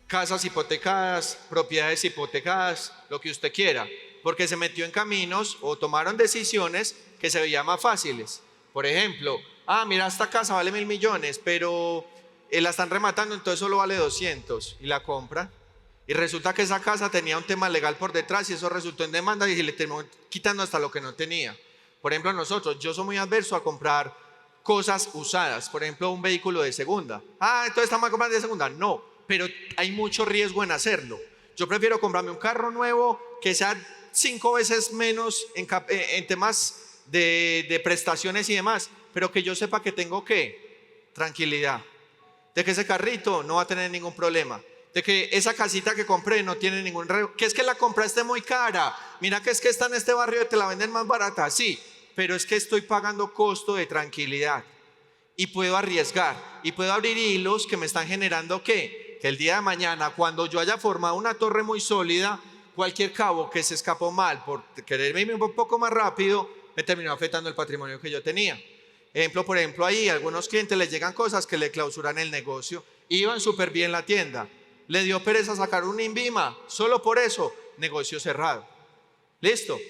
casas hipotecadas, propiedades hipotecadas, lo que usted quiera, porque se metió en caminos o tomaron decisiones que se veían más fáciles. Por ejemplo, mira, esta casa vale 1.000 millones, pero la están rematando, entonces solo vale 200 y la compran. Y resulta que esa casa tenía un tema legal por detrás y eso resultó en demanda y le terminó quitando hasta lo que no tenía. Por ejemplo, yo soy muy adverso a comprar cosas usadas, por ejemplo, un vehículo de segunda. Entonces estamos comprando de segunda. No, pero hay mucho riesgo en hacerlo. Yo prefiero comprarme un carro nuevo que sea 5 veces menos en temas de prestaciones y demás, pero que yo sepa que tengo tranquilidad, de que ese carrito no va a tener ningún problema, de que esa casita que compré no tiene ningún riesgo, que es que la compraste muy cara, mira que es que está en este barrio y te la venden más barata, sí, pero es que estoy pagando costo de tranquilidad y puedo arriesgar y puedo abrir hilos que me están generando que el día de mañana, cuando yo haya formado una torre muy sólida, cualquier cabo que se escapó mal por quererme irme un poco más rápido, me terminó afectando el patrimonio que yo tenía. Por ejemplo, ahí a algunos clientes les llegan cosas que le clausuran el negocio. Iban súper bien la tienda, le dio pereza sacar un INVIMA, solo por eso, negocio cerrado. ¿Listo?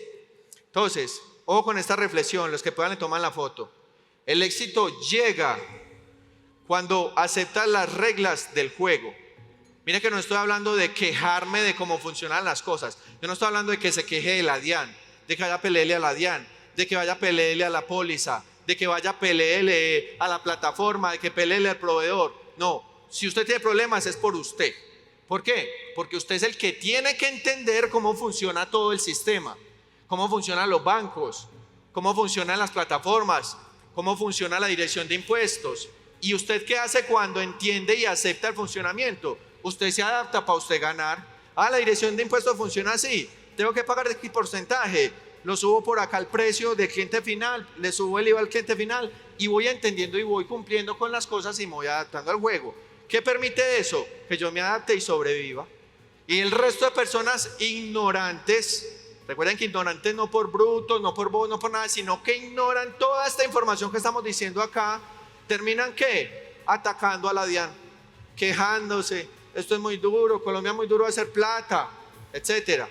Entonces, ojo con esta reflexión, los que puedan le toman la foto. El éxito llega cuando aceptas las reglas del juego. Mira que no estoy hablando de quejarme de cómo funcionan las cosas. Yo no estoy hablando de que se queje de la DIAN, de que vaya a pelearle a la DIAN, de que vaya a pelearle a la póliza, de que vaya a pelearle a la plataforma, de que pelearle al proveedor. No, si usted tiene problemas es por usted. ¿Por qué? Porque usted es el que tiene que entender cómo funciona todo el sistema, cómo funcionan los bancos, cómo funcionan las plataformas, cómo funciona la dirección de impuestos. ¿Y usted qué hace cuando entiende y acepta el funcionamiento? Usted se adapta para usted ganar. La dirección de impuestos funciona así. Tengo que pagar de qué porcentaje. Lo subo por acá al precio del cliente final, le subo el IVA al cliente final y voy entendiendo y voy cumpliendo con las cosas y me voy adaptando al juego. ¿Qué permite eso? Que yo me adapte y sobreviva. Y el resto de personas ignorantes, recuerden que ignorantes no por brutos, no por bobos, no por nada, sino que ignoran toda esta información que estamos diciendo acá, terminan atacando a la DIAN, quejándose. Esto es muy duro, Colombia es muy duro de hacer plata, etcétera.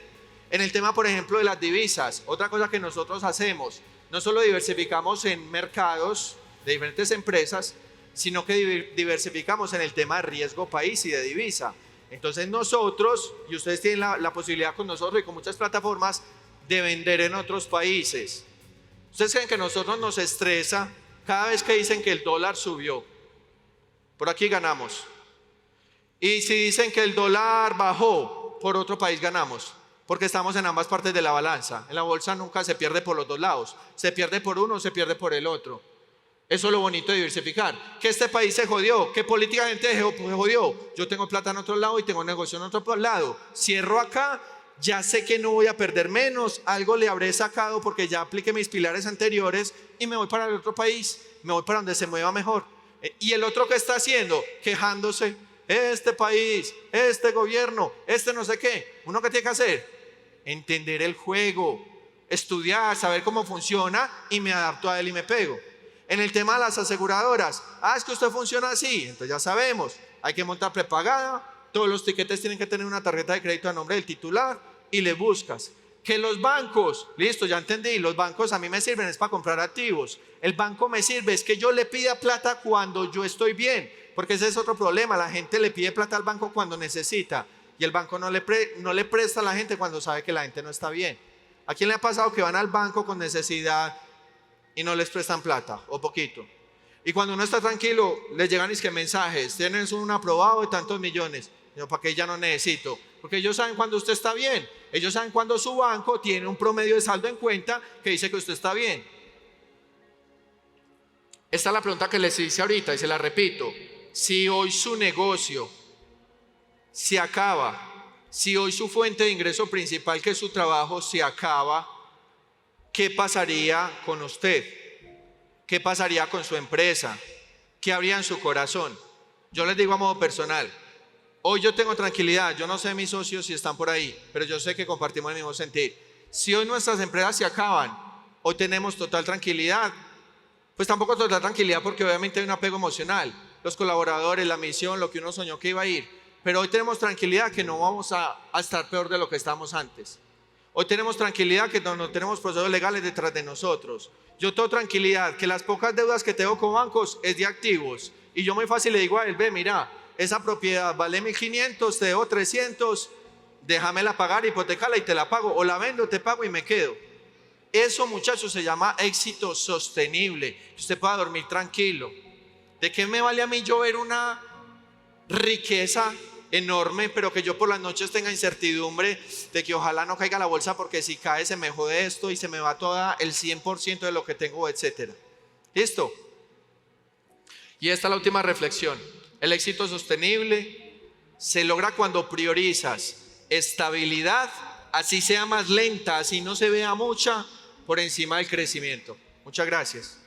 En el tema, por ejemplo, de las divisas, otra cosa que nosotros hacemos, no solo diversificamos en mercados de diferentes empresas, sino que diversificamos en el tema de riesgo país y de divisa. Entonces nosotros, y ustedes tienen la posibilidad con nosotros y con muchas plataformas, de vender en otros países. ¿Ustedes creen que a nosotros nos estresa cada vez que dicen que el dólar subió? Por aquí ganamos. Y si dicen que el dólar bajó, por otro país ganamos, porque estamos en ambas partes de la balanza. En la bolsa nunca se pierde por los dos lados, se pierde por uno, se pierde por el otro. Eso es lo bonito de diversificar. Que este país se jodió, que políticamente se jodió. Yo tengo plata en otro lado y tengo negocio en otro lado. Cierro acá, ya sé que no voy a perder menos, algo le habré sacado porque ya apliqué mis pilares anteriores y me voy para el otro país, me voy para donde se mueva mejor. Y el otro, ¿qué está haciendo? Quejándose. Este país, este gobierno, este no sé qué. ¿Uno qué tiene que hacer? Entender el juego, estudiar, saber cómo funciona y me adapto a él y me pego. En el tema de las aseguradoras, es que usted funciona así, entonces ya sabemos, hay que montar prepagada, todos los tiquetes tienen que tener una tarjeta de crédito a nombre del titular y le buscas. Que los bancos, listo, ya entendí, los bancos a mí me sirven es para comprar activos. El banco me sirve es que yo le pida plata cuando yo estoy bien, porque ese es otro problema, la gente le pide plata al banco cuando necesita y el banco no le presta a la gente cuando sabe que la gente no está bien. ¿A quién le ha pasado que van al banco con necesidad y no les prestan plata o poquito? Y cuando uno está tranquilo, les llegan mensajes, tienes un aprobado de tantos millones. Yo, ¿para qué ya no necesito? Porque ellos saben cuando usted está bien. Ellos saben cuando su banco tiene un promedio de saldo en cuenta que dice que usted está bien. Esta es la pregunta que les hice ahorita y se la repito. Si hoy su negocio se acaba, si hoy su fuente de ingreso principal, que es su trabajo, se acaba, ¿qué pasaría con usted? ¿Qué pasaría con su empresa? ¿Qué habría en su corazón? Yo les digo a modo personal, hoy yo tengo tranquilidad, yo no sé mis socios si están por ahí, pero yo sé que compartimos el mismo sentir. Si hoy nuestras empresas se acaban, hoy tenemos total tranquilidad, pues tampoco total tranquilidad porque obviamente hay un apego emocional, los colaboradores, la misión, lo que uno soñó que iba a ir, pero hoy tenemos tranquilidad que no vamos a estar peor de lo que estábamos antes. Hoy tenemos tranquilidad que no tenemos procesos legales detrás de nosotros. Yo tengo tranquilidad que las pocas deudas que tengo con bancos es de activos. Y yo muy fácil le digo a él, ve, mira, esa propiedad vale 1.500, te debo 300, déjamela pagar, hipotecala y te la pago. O la vendo, te pago y me quedo. Eso, muchachos, se llama éxito sostenible. Que usted pueda dormir tranquilo. ¿De qué me vale a mí yo ver una riqueza enorme, pero que yo por las noches tenga incertidumbre de que ojalá no caiga la bolsa porque si cae se me jode esto y se me va toda el 100% de lo que tengo, etcétera? ¿Listo? Y esta es la última reflexión. El éxito sostenible se logra cuando priorizas estabilidad, así sea más lenta, así no se vea mucha, por encima del crecimiento. Muchas gracias.